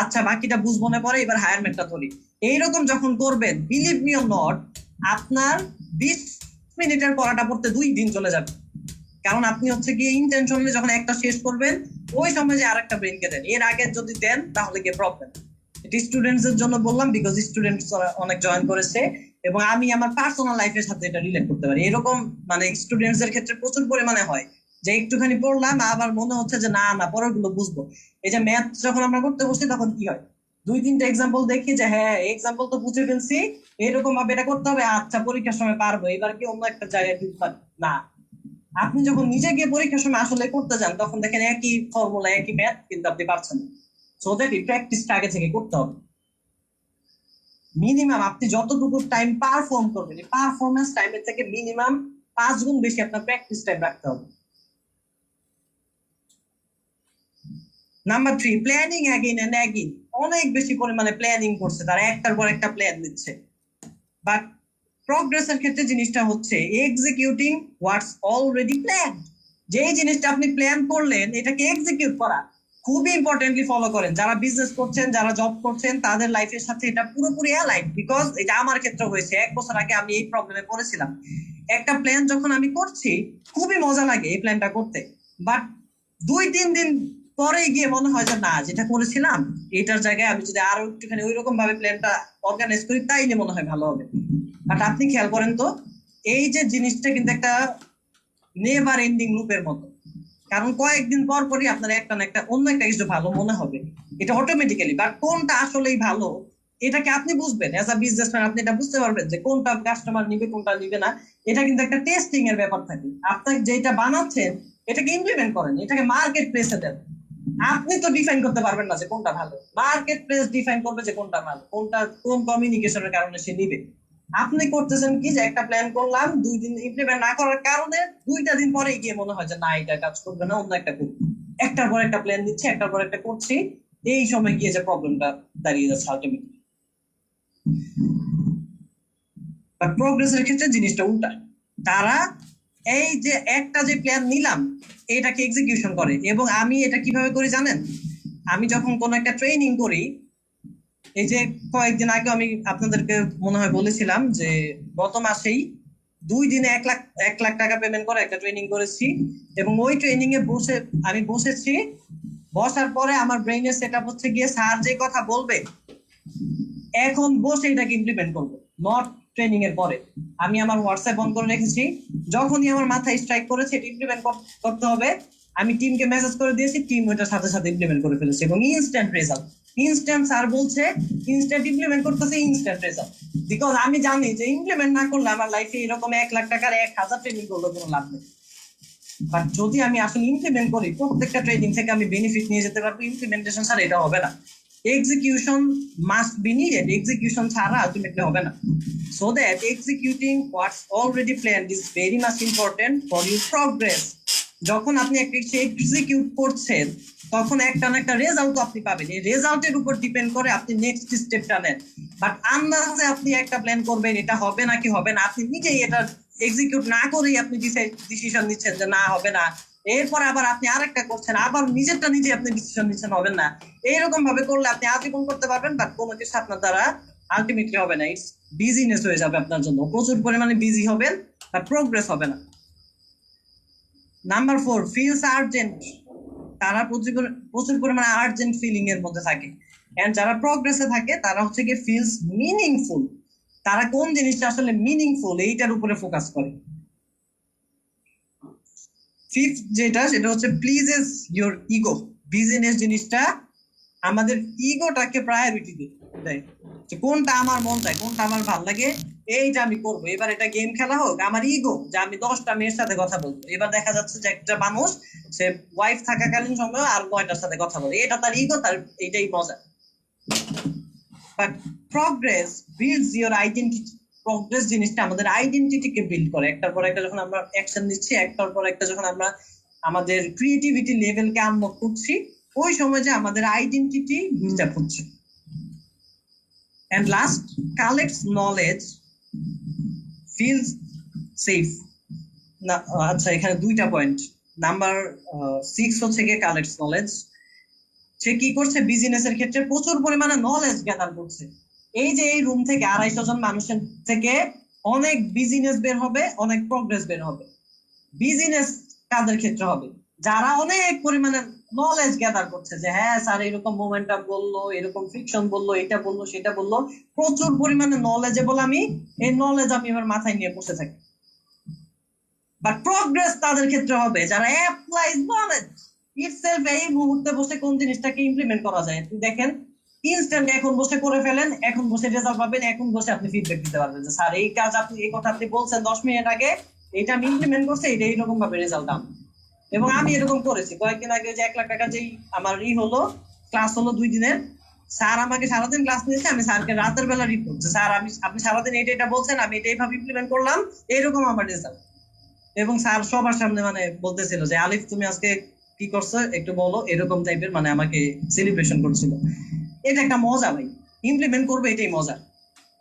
আচ্ছা বাকিটা বুঝবো না পরে, এবার হায়ার ম্যাথটা ধরি। এইরকম যখন করবেন, বিলিভ মি অর নট, আপনার 20 মিনিটের পড়াটা পড়তে 2 দিন চলে যাবে। কারণ আপনি হচ্ছে গিয়ে ইন্টেনশনালি যখন একটা শেষ করবেন, ওই সময় যে আরেকটা ব্রেনকে দেন, এর আগে যদি দেন তাহলে গিয়ে প্রবলেম। এটা স্টুডেন্টস এর জন্য বললাম, বিকজ স্টুডেন্টস অনেক জয়েন করেছে এবং আমি আমার পার্সোনাল লাইফের সাথে এটা রিলেট করতে পারি। এরকম মানে স্টুডেন্টস এর ক্ষেত্রে প্রচুর পরিমাণে হয় যে একটুখানি পড়লাম, আবার মনে হচ্ছে যে না না পরের গুলো বুঝবো। এই যে ম্যাথ যখন আমরা করতে বসি তখন কি হয়, 2-3টা এক্সাম্পল দেখি যে হ্যাঁ এক্সাম্পল তো বুঝে ফেলছি, এরকম ভাবে এটা করতে হবে, আচ্ছা পরীক্ষার সময় পারবো, এবার কি অন্য একটা জায়গায় ঢুকতে পারি না। আপনি যখন নিজে গিয়ে পরীক্ষার সময় আসলে করতে যান, তখন দেখেন একই ফর্মুলা একই ম্যাথ, কিন্তু আপনি পারছেন না। সো দ্যাট প্র্যাকটিসটা আগে থেকে করতে হবে। মিনিমাম আপনি যতটুকু টাইম পারফর্ম করবেন, এই পারফরমেন্স টাইমের থেকে মিনিমাম 5 গুণ বেশি আপনার প্র্যাকটিস টাইম রাখতে হবে। Number 3, planning again and again. অনেক বেশি পরিমাণে প্ল্যানিং করছে, তারা একটার পর একটা প্ল্যান দিচ্ছে, বাট প্রগ্রেসের ক্ষেত্রে জিনিসটা হচ্ছে এক্সিকিউটিং হোয়াটস অলরেডি প্ল্যান। যেই জিনিসটা আপনি প্ল্যান করলেন এটাকে এক্সিকিউট করা খুবই ইম্পর্টেন্টলি ফলো করেন। যারা বিজনেস করছেন, যারা জব করছেন, তাদের লাইফের সাথে এটা পুরোপুরি অ্যালাইন, বিকজ এটা আমার ক্ষেত্রে হয়েছে। 1 বছর আগে আমি এই প্রবলেমে পড়েছিলাম। একটা প্ল্যান যখন আমি করছি, খুবই মজা লাগে এই প্ল্যানটা করতে, বাট 2-3 দিন পরে গিয়ে মনে হয় যে না, যেটা করেছিলাম এটার জায়গায় আমি যদি আরো একটুখানি ওইরকম ভাবে প্ল্যানটা অর্গানাইজ করি, তাইলে মনে হয় ভালো হবে। বাট আপনি খেয়াল করেন তো, এই যে জিনিসটা কিন্তু একটা নেভার এন্ডিং লুপের মতো। কারণ কয়েকদিন পর পরই আপনার একটা না একটা অন্য একটা কিছু ভালো মনে হবে, এটা অটোমেটিক্যালি। বাট কোনটা আসলেই ভালো এটাকে আপনি বুঝবেন অ্যাজ আ বিজনেসম্যান, আপনি এটা বুঝতে পারবেন যে কোনটা কাস্টমার নিবে কোনটা নিবে না। এটা কিন্তু একটা টেস্টিং এর ব্যাপার থাকে। আপনি যেটা বানাচ্ছেন এটাকে ইমপ্লিমেন্ট করেন, এটাকে মার্কেট প্লেসে দেন। আপনি তো ডিফাইন করতে পারবেন না যে কোনটা ভালো, মার্কেট প্লেস ডিফাইন করবে যে কোনটা ভালো, কোনটা কোন কমিউনিকেশনের কারণে সে নিবে। আপনি করতেছেন কি, যে একটা প্ল্যান করলাম, 2 দিন ইমপ্লিমেন্ট না করার কারণে 2টা দিন পরে গিয়ে মনে হয় যে না এটা কাজ করবে না, অন্য একটা করবো। একটার পর একটা প্ল্যান দিচ্ছি, একটার পর একটা করছি, এই সময় গিয়ে যে প্রবলেমটা দাঁড়িয়ে যাচ্ছে আলটিমেটলি। বাট প্রোগ্রেসের ক্ষেত্রে জিনিসটা উল্টা। তারা এই যে একটা যে প্ল্যান নিলাম এটাকে এক্সিকিউশন করে। এবং আমি এটা কিভাবে করি জানেন, আমি যখন কোনো একটা ট্রেনিং করি, এই যে কয়েকদিন আগে আমি আপনাদেরকে মনে হয় বলেছিলাম যে গত মাসেই 2 দিনে 1 লাখ টাকা পেমেন্ট করে একটা ট্রেনিং করেছি। এবং ওই ট্রেনিং এ আমি বসেছি, বসার পরে আমার ব্রেইনের সেট আপ হচ্ছে গিয়ে স্যার যে কথা বলবে এখন বসে এটাকে ইমপ্লিমেন্ট করবো, নট ট্রেনিং এর পরে। আমি আমার হোয়াটসঅ্যাপ অন করে রেখেছি, যখনই আমার মাথায় স্ট্রাইক করেছে এটা ইমপ্লিমেন্ট করতে হবে, আমি টিমকে মেসেজ করে দিয়েছি, টিম ওইটার সাথে সাথে ইমপ্লিমেন্ট করে ফেলেছে এবং ইনস্ট্যান্ট রেজাল্ট। ইনস্ট্যান্ট স্যার বলছে, ইনস্ট্যান্ট ইমপ্লিমেন্ট করতেছে, ইনস্ট্যান্ট রেজাল্ট। বিকজ আমি জানি যে ইমপ্লিমেন্ট না করলে আমার লাইফে এরকম 1 লাখ টাকার 1000 ট্রেনিং করলে কোনো লাভ নেই। বাট যদি আমি আসলে ইমপ্লিমেন্ট করি, প্রত্যেকটা ট্রেনিং থেকে আমি বেনিফিট নিয়ে যেতে পারবো। ইমপ্লিমেন্টেশন ছাড়া এটা হবে না, execution must be needed, execution ছাড়া আলটিমেটলি হবে না। So that executing what's already planned is very much important for your progress. যখন আপনি একটা কিছু এক্সিকিউট করছেন, তখন একটা না একটা রেজাল্ট আপনি পাবেন, এই রেজাল্টের উপর ডিপেন্ড করে আপনি নেক্সট স্টেপটা নেন। বাট আন্দাজে আপনি একটা প্ল্যান করবেন এটা হবে নাকি হবে না, আপনি নিজেই এটা এক্সিকিউট না করেই আপনি ডিসিশন নিচ্ছেন যে না হবে না, এরপর আবার আপনি আরেকটা করছেন, আবার নিজেরটা নিজে আপনি ডিসিশন নিচ্ছেন হবেন না। এইরকম ভাবে করলে আপনি আজীবন করতে পারবেন, বাট কোনো কিছু আপনার দ্বারা আলটিমেটলি হবে না। ইটস বিজিনেস হয়ে যাবে আপনার জন্য, প্রচুর পরিমাণে বিজি হবেন, বাট প্রোগ্রেস হবে না। Number 4, feels urgent. তারা প্রচুর পরিমাণে আর্জেন্ট ফিলিং এর মধ্যে থাকে। এন্ড যারা প্রোগ্রেসে থাকে তারা হচ্ছে গিয়ে ফিলস মিনিংফুল। তারা কোন জিনিসটা আসলে মিনিংফুল এইটার উপরে ফোকাস করে। ফিফথ যেটা, সেটা হচ্ছে প্লিজেস ইউর ইগো। বিজনেস জিনিসটা আমাদের ইগোটাকে প্রায়োরিটি দেয়, যে কোনটা আমার মন চায়, কোনটা আমার ভালো লাগে, এইটা আমি করবো। এবার এটা গেম খেলা হোক, আমার ইগো যে আমি 10টা মেয়ের সাথে কথা বলবো। এবার দেখা যাচ্ছে যে একটা মানুষ সে ওয়াইফ থাকাকালীন সময় আর 9টার সাথে কথা বলে, এটা তার ইগো, তার এইটাই মজা। But progress builds your identity. Progress জিনিসটা আমাদের আইডেন্টিটিকে বিল্ড করে। একটার পর একটা যখন আমরা অ্যাকশন নিচ্ছি, একটার পর একটা যখন আমরা আমাদের ক্রিয়েটিভিটি লেভেলকে আনলক করছি, ওই সময় যে আমাদের আইডেন্টিটি বিল্ড আপ হচ্ছে। And last, collects knowledge, feels safe. না, আচ্ছা, এখানে দুইটা পয়েন্ট। নাম্বার 6 হচ্ছে গিয়ে কালেক্টস নলেজ। সে কি করছে? বিজনেসের ক্ষেত্রে প্রচুর পরিমাণে নলেজ গ্যাদার করছে। এই যে এই রুম থেকে 250 জন মানুষের থেকে অনেক বিজনেস বের হবে, অনেক প্রগ্রেস বের হবে। বিজনেস কাদের ক্ষেত্রে হবে? যারা অনেক পরিমাণে নলেজ গ্যাদার করছে, যে হ্যাঁ স্যার এরকম মোমেন্টাম বললো, এরকম ফিকশন বললো, এটা বললো, সেটা বললো, প্রচুর পরিমাণে নলেজেবল আমি, এই নলেজ আমি আমার মাথায় নিয়ে বসে থাকি। বাট প্রগ্রেস তাদের ক্ষেত্রে হবে যারা অ্যাপ্লাইজ নলেজ ইটসেলফ। এই মুহূর্তে বসে কোন জিনিসটাকে ইমপ্লিমেন্ট করা যায় আপনি দেখেন, ইনস্ট্যান্ট এখন বসে করে ফেলেন, এখন বসে রেজাল্ট পাবেন, এখন বসে আপনি ফিডব্যাক দিতে পারবেন যে স্যার এই কাজ আপনি, এই কথা আপনি বলছেন 10 মিনিট আগে, এটা আমি ইমপ্লিমেন্ট করছি, এটা এইরকম ভাবে রেজাল্ট আম। এবং আমি এরকম করেছি কয়েকদিন আগে, যে 1 লাখ টাকা যেই আমার হলো, ক্লাস হলো 2 দিনের, স্যার আমাকে সারাদিন ক্লাস নিয়েছে, আমি স্যারকে রাতের বেলা রিপোর্ট, যে স্যার আপনি সারাদিন এটা বলছেন, আমি এটা এইভাবে ইমপ্লিমেন্ট করলাম, এইরকম আমার রেজাল্ট। এবং স্যার সবার সামনে মানে বলতেছিল যে আলিফ তুমি আজকে কি করছো একটু বলো, এরকম টাইপের মানে আমাকে সেলিব্রেশন করছিল। এটা একটা মজা ভাই, ইমপ্লিমেন্ট করবে, এটাই মজা।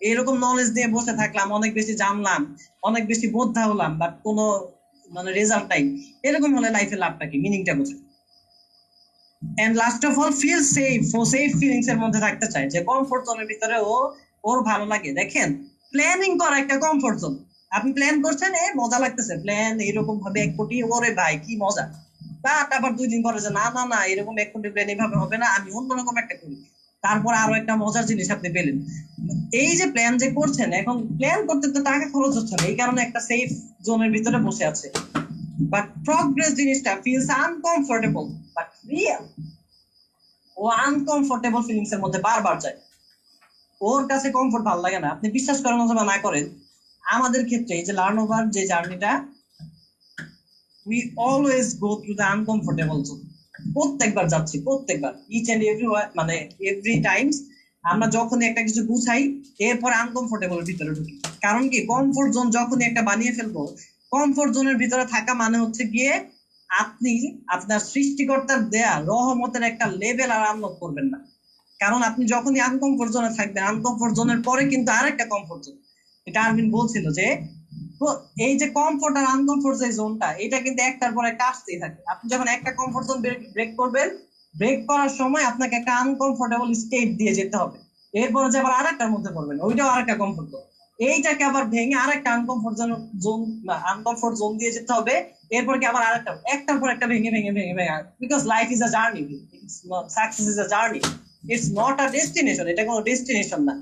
এরকম নলেজ দিয়ে বসে থাকলাম, অনেক বেশি জানলাম, অনেক বেশি বোদ্ধা হলাম, বাট কোনো মানে রেজাল্ট নাই। এরকম হলে লাইফে লাভটা কি, মিনিংটা বোঝা। And last of all, feel safe. ও সেফ ফিলিংস এর মধ্যে থাকতে চায়, যে কমফোর্ট জোনের ভিতরে ওর ভালো লাগে। দেখেন, প্ল্যানিং করা একটা কমফোর্ট জোন। আপনি প্ল্যান করছেন, মজা লাগতেছে, প্ল্যান এরকম ভাবে 1 কোটি, ওরে ভাই কি মজা। বাট আবার 2 দিন পরে যে না না না, এরকম 1 কোটি প্ল্যান এইভাবে হবে না, আমি অন্যরকম একটা করি। তারপর আরো একটা মজার জিনিস আপনি পেলেন। এই যে প্ল্যান যে করছেন, এখন প্ল্যান করতে তো টাকা খরচ হচ্ছে না, এই কারণে একটা সেফ জোনের ভিতরে বসে আছে। বাট প্রগ্রেস জিনিসটা ফিলস আনকমফোর্টেবল বাট রিয়েল। ও আনকমফোর্টেবল ফিলিংস এর মধ্যে বারবার যায়, ওর কাছে কমফোর্ট ভালো লাগে না। আপনি বিশ্বাস করেন অথবা না করেন, আমাদের ক্ষেত্রে এই যে লার্ন ওভার যে জার্নিটা, we always go through the uncomfortable zone. প্রত্যেকবার যাচ্ছি, প্রত্যেকবার, ইচ এন্ড এভরি, মানে এভরি টাইমস আমরা যখনই একটা কিছু গুছাই, এরপর আনকমফোর্টেবল এর ভিতরে ঢুকি। কারণ কি, কমফোর্ট জোন যখনই একটা বানিয়ে ফেলবো, কমফোর্ট জোনের ভিতরে থাকা মানে হচ্ছে গিয়ে আপনি আপনার সৃষ্টিকর্তার দেয়া রহমতের একটা লেভেল আর আনলক করবেন না। কারণ আপনি যখনই আনকমফোর্ট জোনে থাকবেন, আনকমফোর্ট জোনের পরে কিন্তু আরেকটা কমফোর্ট জোন। এটা আরবিন বলছিল যে এই যে কমফোর্ট আর আনকমফোর্ট যে জোনটা, এটা কিন্তু একটার পর একটা আসতেই থাকে। আপনি যখন একটা কমফোর্ট জোন ব্রেক করবেন, ব্রেক করার সময় আপনাকে একটা আনকমফোর্টেবল স্টেট দিয়ে যেতে হবে। এরপরে যে আবার আরেকটার মধ্যে পড়বেন, ওইটাও আরেকটা কমফোর্ট জোন, এইটাকে আবার ভেঙে আরেকটা আনকমফোর্ট জোন দিয়ে যেতে হবে। এরপর কি আবার আরেকটা, একটার পর একটা ভেঙে ভেঙে ভেঙে ভেঙে, because life is a journey, it's not, success is a journey, it's not a destination. এটা কোনো ডেস্টিনেশন না।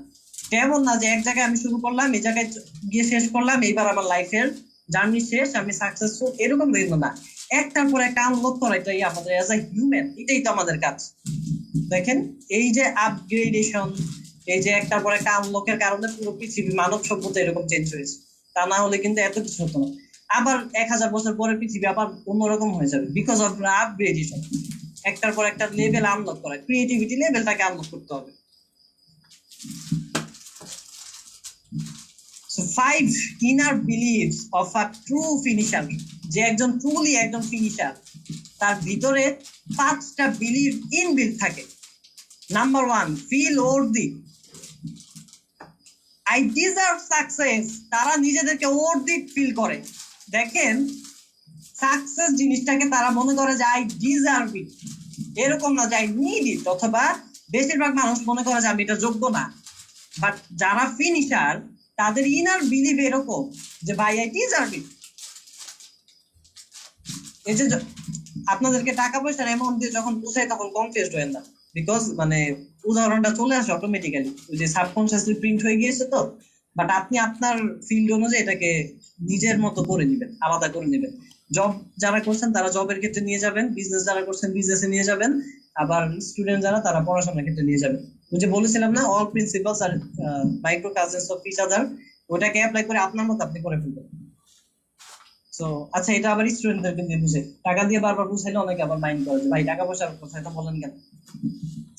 তেমন না যে এক জায়গায় আমি শুরু করলাম, এই জায়গায় গিয়ে শেষ করলাম, এইবার আমার লাইফের জার্নি শেষ, আমি সাকসেসফুল, এরকম কিন্তু না। একটার পর একটা আনলক করা, এটাই আমাদের অ্যাজ আ হিউম্যান, এটাই তো আমাদের কাজ। দেখেন, এই যে আপগ্রেডেশন, এই যে একটার পর একটা আনলকের কারণে পুরো পৃথিবী, মানব সভ্যতা এরকম চেঞ্জ হয়েছে। তা না হলে কিন্তু এত কিছু হতো না। আবার 1000 বছর পরে পৃথিবী আবার অন্যরকম হয়ে যাবে, বিকজ অফ আপগ্রেডেশন। একটার পর একটা লেভেল আনলক করা, ক্রিয়েটিভিটি লেভেলটাকে আনলক করতে হবে। So 5 inner beliefs of a true finisher. যে একজন ট্রুলি একজন ফিনিশার, তার ভিতরে 5টা বিলিভ ইনবিল্ট থাকে। Number 1, feel worthy. I deserve success. তারা নিজেদেরকে ওর্দি ফিল করে। দেখেন, সাকসেস জিনিসটাকে তারা মনে করে যে আই ডিজার্ভ ইট, এরকম না যে আই নিড ইট। অথবা বেশিরভাগ মানুষ মনে করে যে আমি এটা যোগ্য না। বাট যারা ফিনিশার, তাদের ইনার বিলিভ এরকম যে ভাই আই ডিজার্ভ ইট। এই যে আপনাদেরকে টাকা পয়সার অ্যামাউন্ট দিয়ে যখন বুঝাই, তখন কনফিউজড হয়েন না, বিকজ মানে উদাহরণটা চলে আসে অটোমেটিক্যালি, ওই যে সাবকনসিয়াসলি প্রিন্ট হয়ে গিয়েছে তো। বাট আপনি আপনার ফিল্ড অনুযায়ী এটাকে নিজের মতো করে নেবেন, আলাদা করে নেবেন। জব যারা করছেন তারা জবের ক্ষেত্রে নিয়ে যাবেন, বিজনেস যারা করছেন বিজনেসে নিয়ে যাবেন, আবার স্টুডেন্ট যারা তারা পড়াশোনার ক্ষেত্রে নিয়ে যাবেন। ওই যে বলেছিলাম না, অল প্রিন্সিপালস আর micro causes of each other, ওটাকে অ্যাপ্লাই করে আপনার মতো আপনি করে ফেলবেন। সো আচ্ছা, এটা আবার স্টুডেন্টদেরকে দিয়ে বুঝে, টাকা দিয়ে বারবার বুঝাইলে অনেকে আবার মাইন্ড করে যে ভাই টাকা পয়সার কথা এটা বলেন কেন।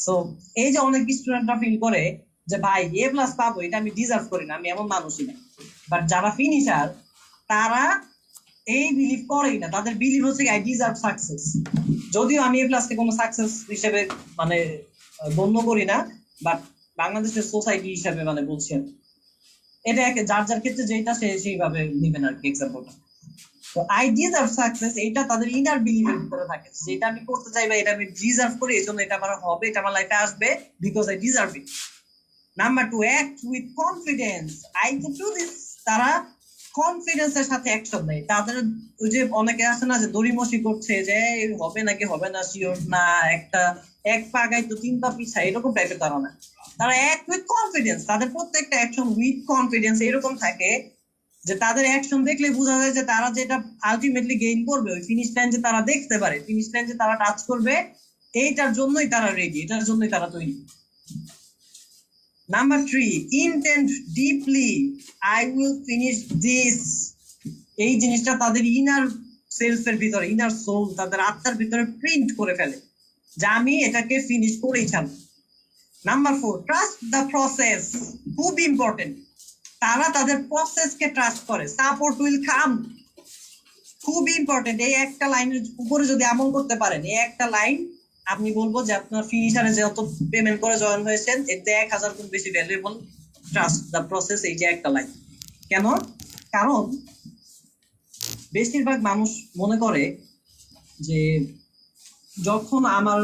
সো এই যে অনেক স্টুডেন্টরা ফিল করে যে ভাই এ প্লাস পাবো, এটা আমি ডিজার্ভ করি না, আমি এমন মানুষই না। বাট যারা ফিনিশার তারা এই বিলিভ করেই না, তাদের বিলিভ হচ্ছে আই ডিজার্ভ সাকসেস। যদিও আমি এ প্লাস কে কোনো সাকসেস হিসেবে মানে গণ্য করি না, বাট বাংলাদেশের সোসাইটি হিসাবে মানে বলছি আমি। এটা যার যার ক্ষেত্রে যেটা সে সেইভাবে নেবেন আর কি এক্সাম্পলটা। তো আই ডিজার্ভ সাকসেস, এটা তাদের ইনার বিলিভের ভিতরে থাকে, যেটা আমি করতে চাই বা এটা আমি ডিজার্ভ করি, এই জন্য এটা আমার হবে, এটা আমার লাইফে আসবে, because I deserve it. Number two, act with confidence, I can do this. তারা কনফিডেন্সের সাথে অ্যাকশন নেয়। তাদের ওই যে অনেকে আছে না যে দড়িমসি করছে যে হবে নাকি হবে না শিওর না, একটা এক পা গাই তো তিন পা পিছা, এরকম টাইপের তারা না। তারা অ্যাক্ট উইথ কনফিডেন্স, তাদের প্রত্যেকটা অ্যাকশন উইথ কনফিডেন্স এরকম থাকে যে তাদের অ্যাকশন দেখলে বোঝা যায় যে তারা যেটা আলটিমেটলি গেইন করবে, ওই ফিনিশ লাইন যে তারা দেখতে পারে, ফিনিশ লাইন যে তারা টাচ করবে, এইটার জন্যই তারা রেডি, এটার জন্যই তারা তৈরি। Number three, intent deeply, I will finish this. এই জিনিসটা তাদের ইনার সেলফের ভিতরে, ইনার সোল, তাদের আত্মার ভিতরে প্রিন্ট করে ফেলে যে আমি এটাকে ফিনিশ করেই ছাড়বো। Number four, trust the process, খুব ইম্পর্টেন্ট। তারা তাদের প্রসেসকে ট্রাস্ট করে, সাপোর্ট উইল কাম, খুব ইম্পর্টেন্ট। এই একটা লাইনের উপরে যদি আমল করতে পারেন, এই একটা লাইন আমি বলবো যে আপনার ফিনিশারে যত পেমেন্ট করে জয়েন হয়েছেন এতে 1000 গুণ বেশি ভ্যালুয়েবল। ট্রাস্ট দ্য প্রসেস, এই যে একটা লাইন। কেন? কারণ বেশিরভাগ মানুষ মনে করে যে যখন আমার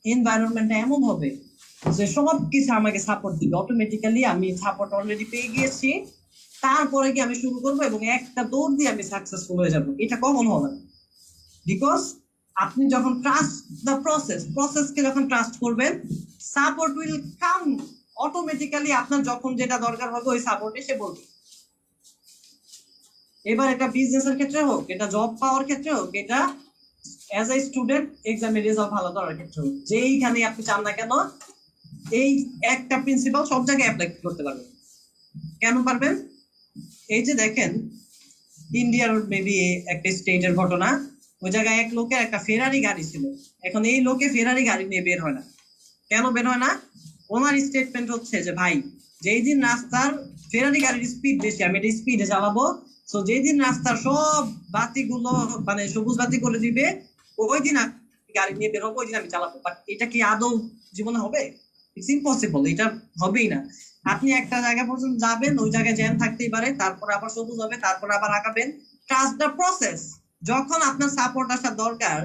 এনভায়রনমেন্টটা এমন হবে যে সব কিছু আমাকে সাপোর্ট দিবে, অটোমেটিক্যালি আমি সাপোর্ট অলরেডি পেয়ে গিয়েছি, তারপরে কি আমি শুরু করবো এবং একটা দৌড় দিয়ে আমি সাকসেসফুল হয়ে যাবো, এটা কখনো হবে না। বিকজ আপনি যখন ট্রাস্ট দ্য প্রসেস, প্রসেসকে যখন ট্রাস্ট করবেন, সাপোর্ট উইল কাম অটোমেটিক্যালি। আপনার যখন যেটা দরকার হবে ওই সাপোর্ট এসে বলবে। এবার এটা বিজনেসের ক্ষেত্রে হোক, এটা জব পাওয়ার ক্ষেত্রে হোক, এটা অ্যাজ এ স্টুডেন্ট এক্সামের রেজাল্ট ভালো করার ক্ষেত্রে হোক, যেইখানে আপনি চান না কেন, এই একটা প্রিন্সিপাল সব জায়গায় অ্যাপ্লাই করতে পারবেন। কেন পারবেন? এই যে দেখেন, ইন্ডিয়ার মেবি একটা স্টেটের ঘটনা, ওই জায়গায় এক লোকের একটা ফেরারি গাড়ি ছিল। এখন এই লোকে ফেরারি গাড়ি নিয়ে বের হয় না। কেন বের হয় না? ওনার স্টেটমেন্ট হচ্ছে যে ভাই, যেই দিন রাস্তার ফেরারি গাড়ির স্পিড বেশি, আমি এটা স্পিডে চালাবো। তো যেই দিন রাস্তার সব বাতিগুলো মানে সবুজ বাতি করে দিবে, ওই দিন গাড়ি নিয়ে বের হবো, ওই দিন আমি চালাবো। বাট এটা কি আদৌ জীবনে হবে? ইটস ইম্পসিবল, এটা হবেই না। আপনি একটা জায়গা পর্যন্ত যাবেন, ওই জায়গায় জ্যাম থাকতেই পারে, তারপর আবার সবুজ হবে, তারপর আবার আগাবেন। Trust the process. যখন আপনার সাপোর্ট আসার দরকার,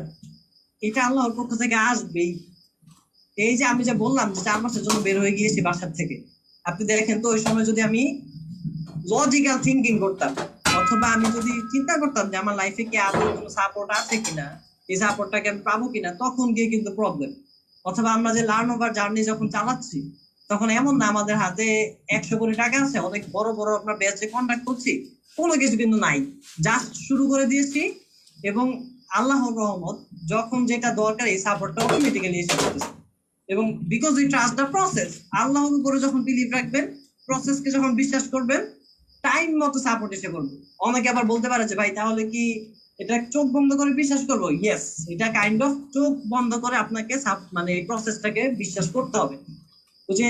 এটা আল্লাহর পক্ষ থেকে আসবেই। এই যে আমি যে বললাম যে 4 মাসের জন্য বের হয়ে গিয়েছি বাসার থেকে, আপনি দেখেন তো ওই সময় যদি আমি লজিক্যাল থিঙ্কিং করতাম, অথবা আমি যদি চিন্তা করতাম যে আমার লাইফে কি আদৌ কোনো সাপোর্ট আছে কিনা, এই সাপোর্টটাকে আমি পাবো কিনা, তখন গিয়ে কিন্তু প্রবলেম। অথবা আমরা যে লার্ন ওভার জার্নি যখন চালাচ্ছি, তখন এমন না আমাদের হাতে 100 কোটি টাকা আছে, অনেক বড় বড় আমরা ব্যাচে কন্ট্যাক্ট করছি, কোনো কিছু কিন্তু নাই, জাস্ট শুরু করে দিয়েছি। এবং আল্লাহর রহমত, যখন যেটা দরকার এই সাপোর্টটা অটোমেটিক্যালি এসে পড়তেছে। এবং because we trust the process, আল্লাহর উপরে যখন বিলিভ রাখবেন, প্রসেসকে যখন বিশ্বাস করবেন, টাইম মতো সাপোর্ট এসে করবে। অনেকে আবার বলতে পারে যে ভাই তাহলে কি এটা চোখ বন্ধ করে বিশ্বাস করবো? ইয়েস, এটা কাইন্ড অফ চোখ বন্ধ করে আপনাকে মানে এই প্রসেসটাকে বিশ্বাস করতে হবে। ওই যে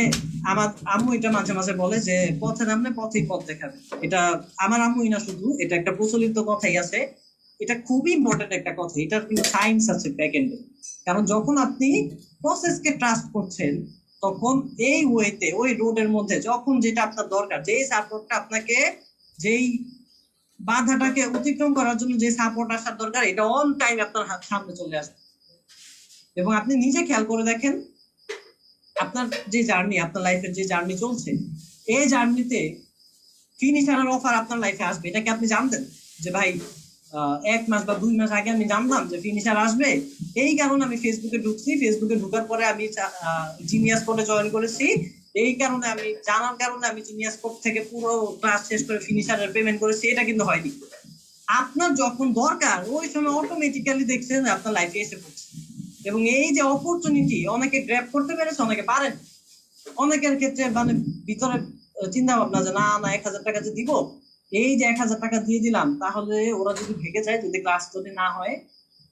আমার আম্মু এটা মাঝে মাঝে বলে যে পথে নামলে পথেই পথ দেখাবে। এটা আমার আম্মুই না শুধু, এটা একটা প্রচলিত কথাই আছে। এটা খুবই ইম্পর্টেন্ট একটা কথা, এটার কিন্তু সায়েন্স আছে ব্যাক এন্ডে। কারণ যখন আপনি প্রসেসকে ট্রাস্ট করছেন, তখন এই ওয়েতে, ওই রোডের মধ্যে যখন যেটা আপনার দরকার, যে সাপোর্টটা আপনাকে, যেই বাধাটাকে অতিক্রম করার জন্য যে সাপোর্ট আসার দরকার, এটা অন টাইম আপনার সামনে চলে আসবে। এবং আপনি নিজে খেয়াল করে দেখেন, আপনার যে জার্নি, আপনার লাইফের যে জার্নি চলছে, এই জার্নিতে ফিনিশারের অফার আপনার লাইফে আসবে। এটা কি আপনি জানতেন? যে ভাই 1 মাস বা 2 মাস আগে আমি জানতাম যে ফিনিশার আসবে, এই কারণে আমি ফেসবুকে ঢুকছি, ফেসবুকে ঢুকার পরে আমি জিনিয়াস কোডে জয়েন করেছি, এই কারণে আমি জানার কারণে আমি জিনিয়াস কোড থেকে পুরো ক্লাস শেষ করে ফিনিশারের পেমেন্ট করেছি। এটা কিন্তু হয়নি। আপনার যখন দরকার ওই সময় অটোমেটিক্যালি দেখছেন আপনার লাইফে এসে পড়ছে। এবং এই যে অপরচুনিটি, অনেকে গ্র্যাব করতে পেরেছে, অনেকে পারেন। অনেকের ক্ষেত্রে মানে ভিতরে চিন্তা ভাবনা যে না না 1000 টাকা যে দিব, এই যে 1000 টাকা দিয়ে দিলাম, তাহলে ওরা যদি ভেগে যায়, যদি ক্লাস যদি না হয়,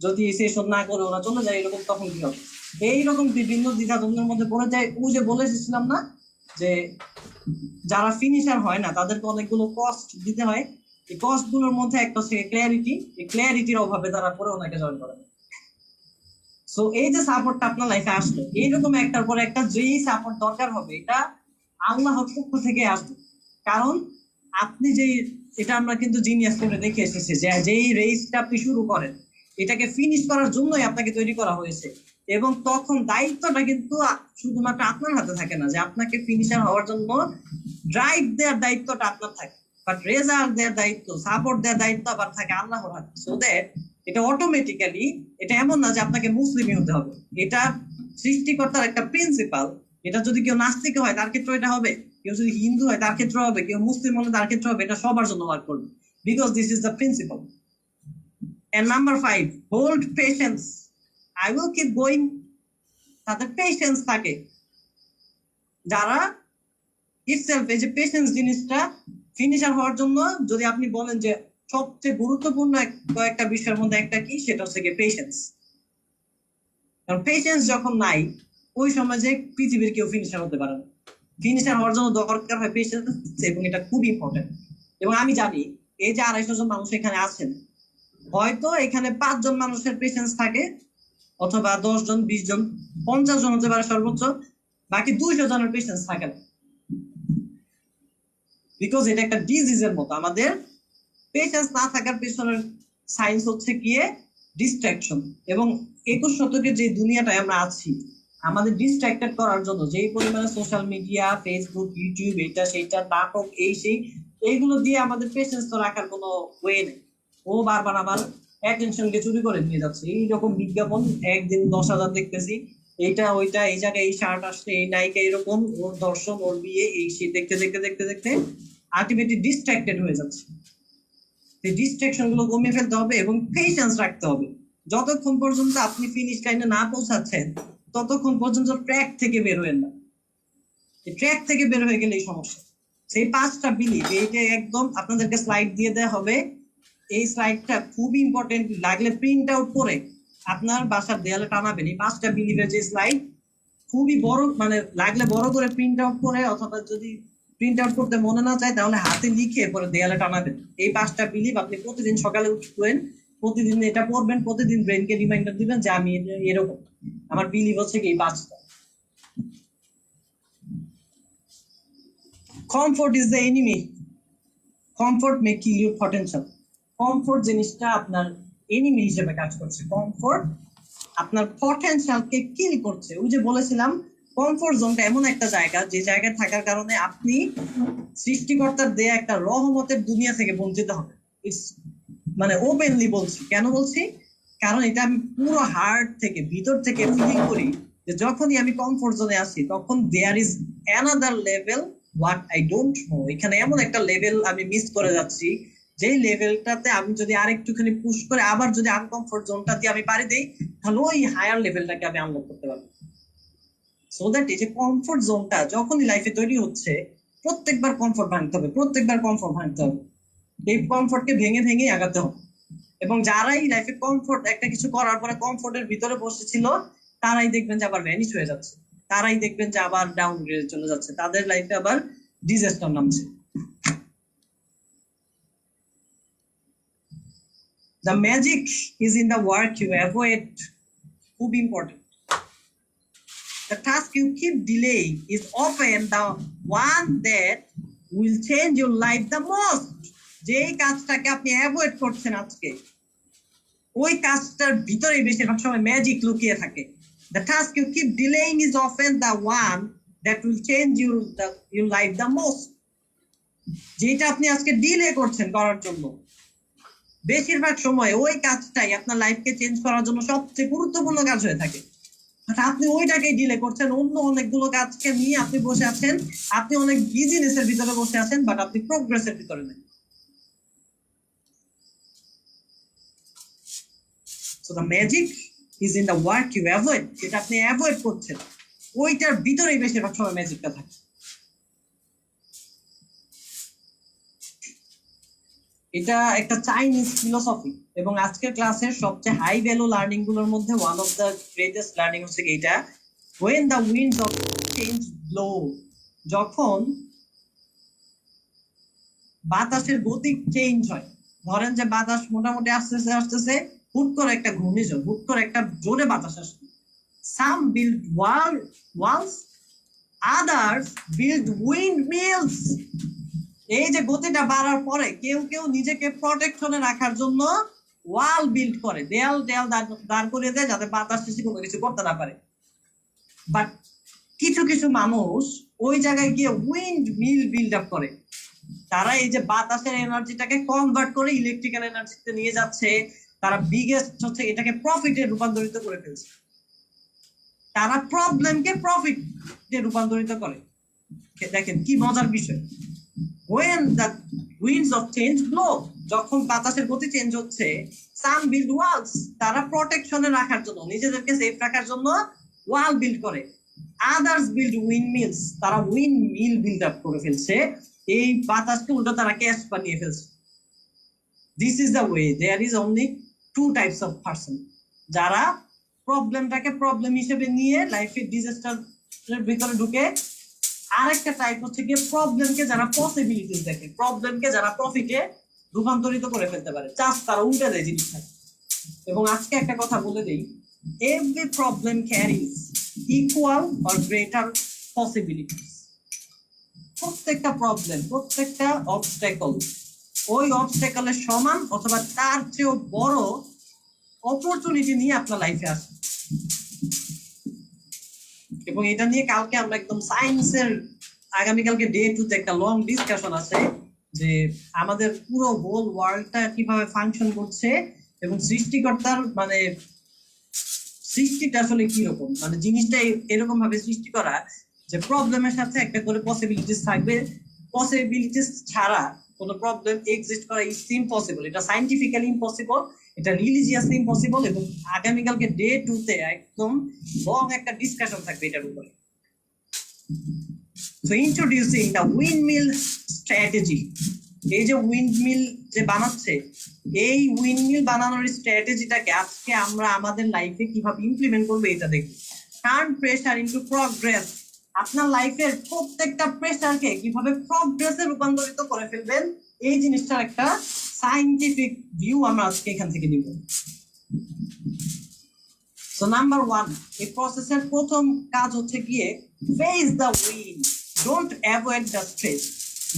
যদি সেশন না করে ওরা চলে যায়, এরকম তখন কি হবে? এইরকম বিভিন্ন দ্বিধাদ্বন্দ্বের মধ্যে পড়ে যায়। ও যে বলে এসেছিলাম না যে যারা ফিনিশার হয় না তাদেরকে অনেকগুলো কস্ট দিতে হয়, এই কস্ট গুলোর মধ্যে একটা হচ্ছে ক্ল্যারিটি, এই ক্ল্যারিটির অভাবে তারা পরে অনেকে জয়েন করে। সো এই যে সাপোর্টটা আপনার লাইফে আসলো, এইরকম একটার পর একটা যেই সাপোর্ট দরকার হবে এটা আল্লাহর পক্ষ থেকে আসবে। কারণ আপনি যেই, এটা আমরা কিন্তু জিনিয়াস করে দেখে এসেছি যে যেই রেসটা আপনি শুরু করেন এটাকে ফিনিশ করার জন্যই আপনাকে তৈরি করা হয়েছে। এবং তখন দায়িত্বটা কিন্তু শুধুমাত্র আপনার হাতে থাকে না যে আপনাকে ফিনিশার হওয়ার জন্য ড্রাইভ দেওয়ার দায়িত্বটা আপনার থাকে, বাট রেজাল্ট দেওয়ার দায়িত্ব, সাপোর্ট দেওয়ার দায়িত্ব আবার থাকে আল্লাহর হাতে। সো দ্যাট এটা অটোমেটিক্যালি, এটা এমন না যে আপনাকে মুসলিমই হতে হবে, এটা সৃষ্টিকর্তার একটা প্রিন্সিপাল। এটা যদি কেউ নাস্তিক হয় তার ক্ষেত্রে এটা হবে, কেউ যদি হিন্দু হয় তার ক্ষেত্রে হবে, কেউ মুসলিম হলে তার ক্ষেত্রে হবে, এটা সবার জন্য ওয়ার্ক করবে, because this is the principal. And number 5, hold patience. I will keep going. তাদের পেশেন্স থাকে, যারা ইটসেলফ এই যে পেশেন্স জিনিসটা ফিনিশার হওয়ার জন্য, যদি আপনি বলেন যে সবচেয়ে গুরুত্বপূর্ণ কয়েকটা বিষয়ের মধ্যে একটা কি, সেটা হচ্ছে কি পেশেন্স। কারণ পেশেন্স যখন নাই ওই সময় যে পৃথিবীর কেউ ফিনিশার হতে পারে না। ফিনিশার হওয়ার জন্য দরকার হয় পেশেন্স, এবং এটা খুব ইম্পর্টেন্ট। এবং আমি জানি এই যে 250 জন মানুষ এখানে আছেন, হয়তো এখানে 5 জন মানুষের পেশেন্স থাকে, অথবা 10 জন, 20 জন, 50 জন হতে পারে সর্বোচ্চ, বাকি 200 জনের পেশেন্স থাকে না। বিকজ এটা একটা ডিজিজের মতো। আমাদের পেশেন্স না থাকার পেছনের সায়েন্স হচ্ছে গিয়ে ডিস্ট্রাকশন। এবং 21 শতকের যে দুনিয়াটায় আমরা আছি, আমাদের ডিস্ট্রাক্টেড করার জন্য যেই পরিমাণে সোশ্যাল মিডিয়া, ফেসবুক, ইউটিউব, এটা সেইটা, নাটক, এই সেই, এইগুলো দিয়ে আমাদের পেশেন্স তো রাখার কোনো ওয়ে নেই। ও বারবার আমার অ্যাটেনশনকে চুরি করে নিয়ে যাচ্ছে। এইরকম বিজ্ঞাপন একদিন 10,000 দেখতেছি, এইটা ওইটা, এই জায়গায় এই শার্ট আসছে, এই নায়িকা এরকম, ওর দর্শন, ওর বিয়ে, এই সেই দেখতে দেখতে দেখতে দেখতে আলটিমেটলি ডিস্ট্রাক্টেড হয়ে যাচ্ছে। এই ডিস্ট্রাকশন গুলো কমিয়ে ফেলতে হবে এবং পেশেন্স রাখতে হবে। যতক্ষণ পর্যন্ত আপনি ফিনিশ লাইনে না পৌঁছাচ্ছেন ততক্ষণ পর্যন্ত ট্র্যাক থেকে বের হবেন না। ট্র্যাক থেকে বের হয়ে গেলে এই সমস্যা। সেই 5টা বিলিভ, এইটা একদম আপনাদেরকে স্লাইড দিয়ে দেওয়া হবে। এই স্লাইডটা খুব ইম্পর্টেন্ট, লাগলে প্রিন্ট আউট করে আপনার বাসার দেয়ালে টানাবেন। এই 5টা বিলিভের যে স্লাইড খুবই বড়, মানে লাগলে বড় করে প্রিন্ট আউট করে, অথবা যদি প্রিন্ট আউট করতে মনে না চায় তাহলে হাতে লিখে পরে দেয়ালে টানাবেন। এই 5টা বিলিভ আপনি প্রতিদিন সকালে উঠবেন, প্রতিদিন এটা পড়বেন, প্রতিদিন ব্রেনকে রিমাইন্ডার দিবেন যে আমি এরকম, আমার বিলিভ হচ্ছে কি এই 5টা। Comfort is the enemy, comfort may kill your potential. Comfort জিনিসটা আপনার এনিমি হিসেবে কাজ করছে। কমফোর্ট আপনার পটেনশিয়ালকে কিল করছে। ওই যে বলেছিলাম, কমফোর্ট জোনটা এমন একটা জায়গা যে জায়গায় থাকার কারণে আপনি সৃষ্টিকর্তার দেয়া একটা রহমতের দুনিয়া থেকে বঞ্চিত হবে। মানে ওপেনলি বলছি। কেন বলছি? কারণ এটা আমি পুরো হার্ট থেকে, ভিতর থেকে ফিল করি যে যখনই আমি কমফোর্ট জোনে আসি তখন there is another level what I don't know. এখানে এমন একটা লেভেল আমি মিস করে যাচ্ছি, যেই লেভেলটাতে আমি যদি আরেকটুখানি পুশ করে আবার যদি আনকমফোর্ট জোনটা দিয়ে আমি পারি দেই, তাহলে ওই হায়ার লেভেলটাকে আমি আনলক করতে পারবো। সো দ্যাট এই যে কমফোর্ট জোনটা যখনই লাইফে তৈরি হচ্ছে, প্রত্যেকবার কমফোর্ট ভাঙতে হবে, প্রত্যেকবার কমফোর্ট ভাঙতে হবে। এই কমফোর্টকে ভেঙে ভেঙে আগাতে হবে। এবং যারাই লাইফে কমফোর্ট একটা কিছু করার পরে কমফোর্টের ভিতরে বসেছিল, তারাই দেখবেন যে আবার ভ্যানিশ হয়ে যাচ্ছে, তারাই দেখবেন যে আবার ডাউন গ্রেডে চলে যাচ্ছে, তাদের লাইফে আবার ডিজাস্টার নামছে। The magic is in the work you avoid. খুব important. The task you keep delaying is often the one that will change your life the most. যেই কাজটাকে আপনি অ্যাভয়েড করছেন আজকে, ওই কাজটার ভিতরেই বেশিরভাগ সময় ম্যাজিক লুকিয়ে থাকে। The task you keep delaying is often the one that will change your life the most. যেটা আপনি আজকে ডিলে করছেন করার জন্য, বেশিরভাগ সময় ওই কাজটাই আপনার লাইফকে চেঞ্জ করার জন্য সবচেয়ে গুরুত্বপূর্ণ কাজ হয়ে থাকে। আপনি ওইটাকেই ডিলে করছেন, অন্য অনেকগুলো কাজকে নিয়ে আপনি বসে আছেন, আপনি অনেক বিজিনেসের ভিতরে বসে আছেন, বাট আপনি প্রোগ্রেসের ভিতরে নেই। So the magic is in the work you avoid. যেটা আপনি অ্যাভয়েড করছেন ওইটার ভিতরেই বেশিরভাগ সময় ম্যাজিকটা থাকে। এটা একটা চাইনিজ ফিলোসফি, এবং আজকের ক্লাসের সবচেয়ে হাই ভ্যালু লার্নিং গুলোর মধ্যে one of the greatest learning হচ্ছে এইটা, when the winds of change blow যখন বাতাসের গতি চেঞ্জ হয়, ধরেন যে বাতাস মোটামুটি আসতেছে আসতেছে, হুট করে একটা ঘূর্ণিঝড়, হুট করে একটা জোরে বাতাস আসবে, সাম বিল্ড ওয়ালস, আদার্স বিল্ড উইন্ডমিলস। এই যে গতিটা বাড়ার পরে কেউ কেউ নিজেকে প্রটেকশনে রাখার জন্য ওয়াল বিল্ড করে, দেয়াল দেয়াল দাঁড় করে দেয় যাতে বাতাস এসে কোনো কিছু করতে না পারে। বাট কিছু কিছু মানুষ ওই জায়গায় গিয়ে উইন্ড মিল বিল্ড আপ করে। তারা এই যে বাতাসের এনার্জিটাকে কনভার্ট করে ইলেকট্রিক্যাল এনার্জিতে নিয়ে যাচ্ছে, তারা বিগেস্ট হচ্ছে এটাকে প্রফিটে রূপান্তরিত করে ফেলছে। তারা প্রবলেমকে প্রফিটে রূপান্তরিত করে। দেখেন কি মজার বিষয়। when the winds of change blow, যখন বাতাসের গতি চেঞ্জ হচ্ছে, some build walls, তারা প্রোটেকশনে রাখার জন্য, নিজেদেরকে সেফ রাখার জন্য ওয়াল বিল্ড করে। others build windmills, তারা উইন্ডমিল বিল্ড আপ করে ফেলছে, এই বাতাসকে উল্টো তারা ক্যাশ বানিয়ে ফেলছে। this is the way, there is only two types of person, যারা প্রবলেমটাকে প্রবলেম হিসেবে নিয়ে লাইফে ডিজাস্টারের ভিতরে ঢুকে। আরেকটা টাইপ হচ্ছে গিয়ে প্রবলেমকে যারা পসিবিলিটিস দেখে, প্রবলেমকে যারা প্রফিটে রূপান্তরিত করে ফেলতে পারে, জাস্ট তারা উল্টে দেয় জিনিসটা। এবং আজকে একটা কথা বলে দেই, every problem carries equal or greater possibilities. প্রত্যেকটা প্রবলেম, প্রত্যেকটা অবস্টেকল ওই অবস্টেকলের সমান অথবা তার চেয়েও বড় অপরচুনিটি নিয়ে আপনার লাইফে আসে। এবং এটা নিয়ে কালকে আমরা একদম সায়েন্সের, আগামীকালকে ডে 2 তে একটা লং ডিসকাশন আছে যে আমাদের পুরো হোল ওয়ার্ল্ডটা কিভাবে ফাংশন করছে এবং সৃষ্টিকর্তার মানে সৃষ্টিটা আসলে কি রকম, মানে জিনিসটা এরকম ভাবে সৃষ্টি করা যে প্রবলেমের সাথে একটা করে পসিবিলিটিস থাকবে। পসিবিলিটিস ছাড়া কোনো প্রবলেম এক্সিস্ট করা ইজ ইম্পসিবল। এটা সায়েন্টিফিক্যালি ইম্পসিবল, এটা রিলিজিয়াসলি ইম্পসিবল। এবং আগামীকালকে ডে 2 তে একদম লং একটা ডিসকাশন থাকবে এটার উপরে। So introducing the windmill strategy. এই যে উইন্ডমিল যে বানাচ্ছে, এই উইন্ডমিল বানানোর স্ট্র্যাটেজিটাকে আজকে আমরা আমাদের লাইফে কিভাবে ইমপ্লিমেন্ট করবো এটা দেখব। Turn pressure into progress. আপনার লাইফের প্রত্যেকটা প্রেসারকে কিভাবে প্রগ্রেসে রূপান্তরিত করে ফেলবেন, এই জিনিসটার একটা সায়েন্টিফিক ভিউ আমরা আজকে এখান থেকে নিব। সো নাম্বার 1, এই প্রসেসের প্রথম কাজ হচ্ছে গিয়ে face the wind, don't avoid the stress,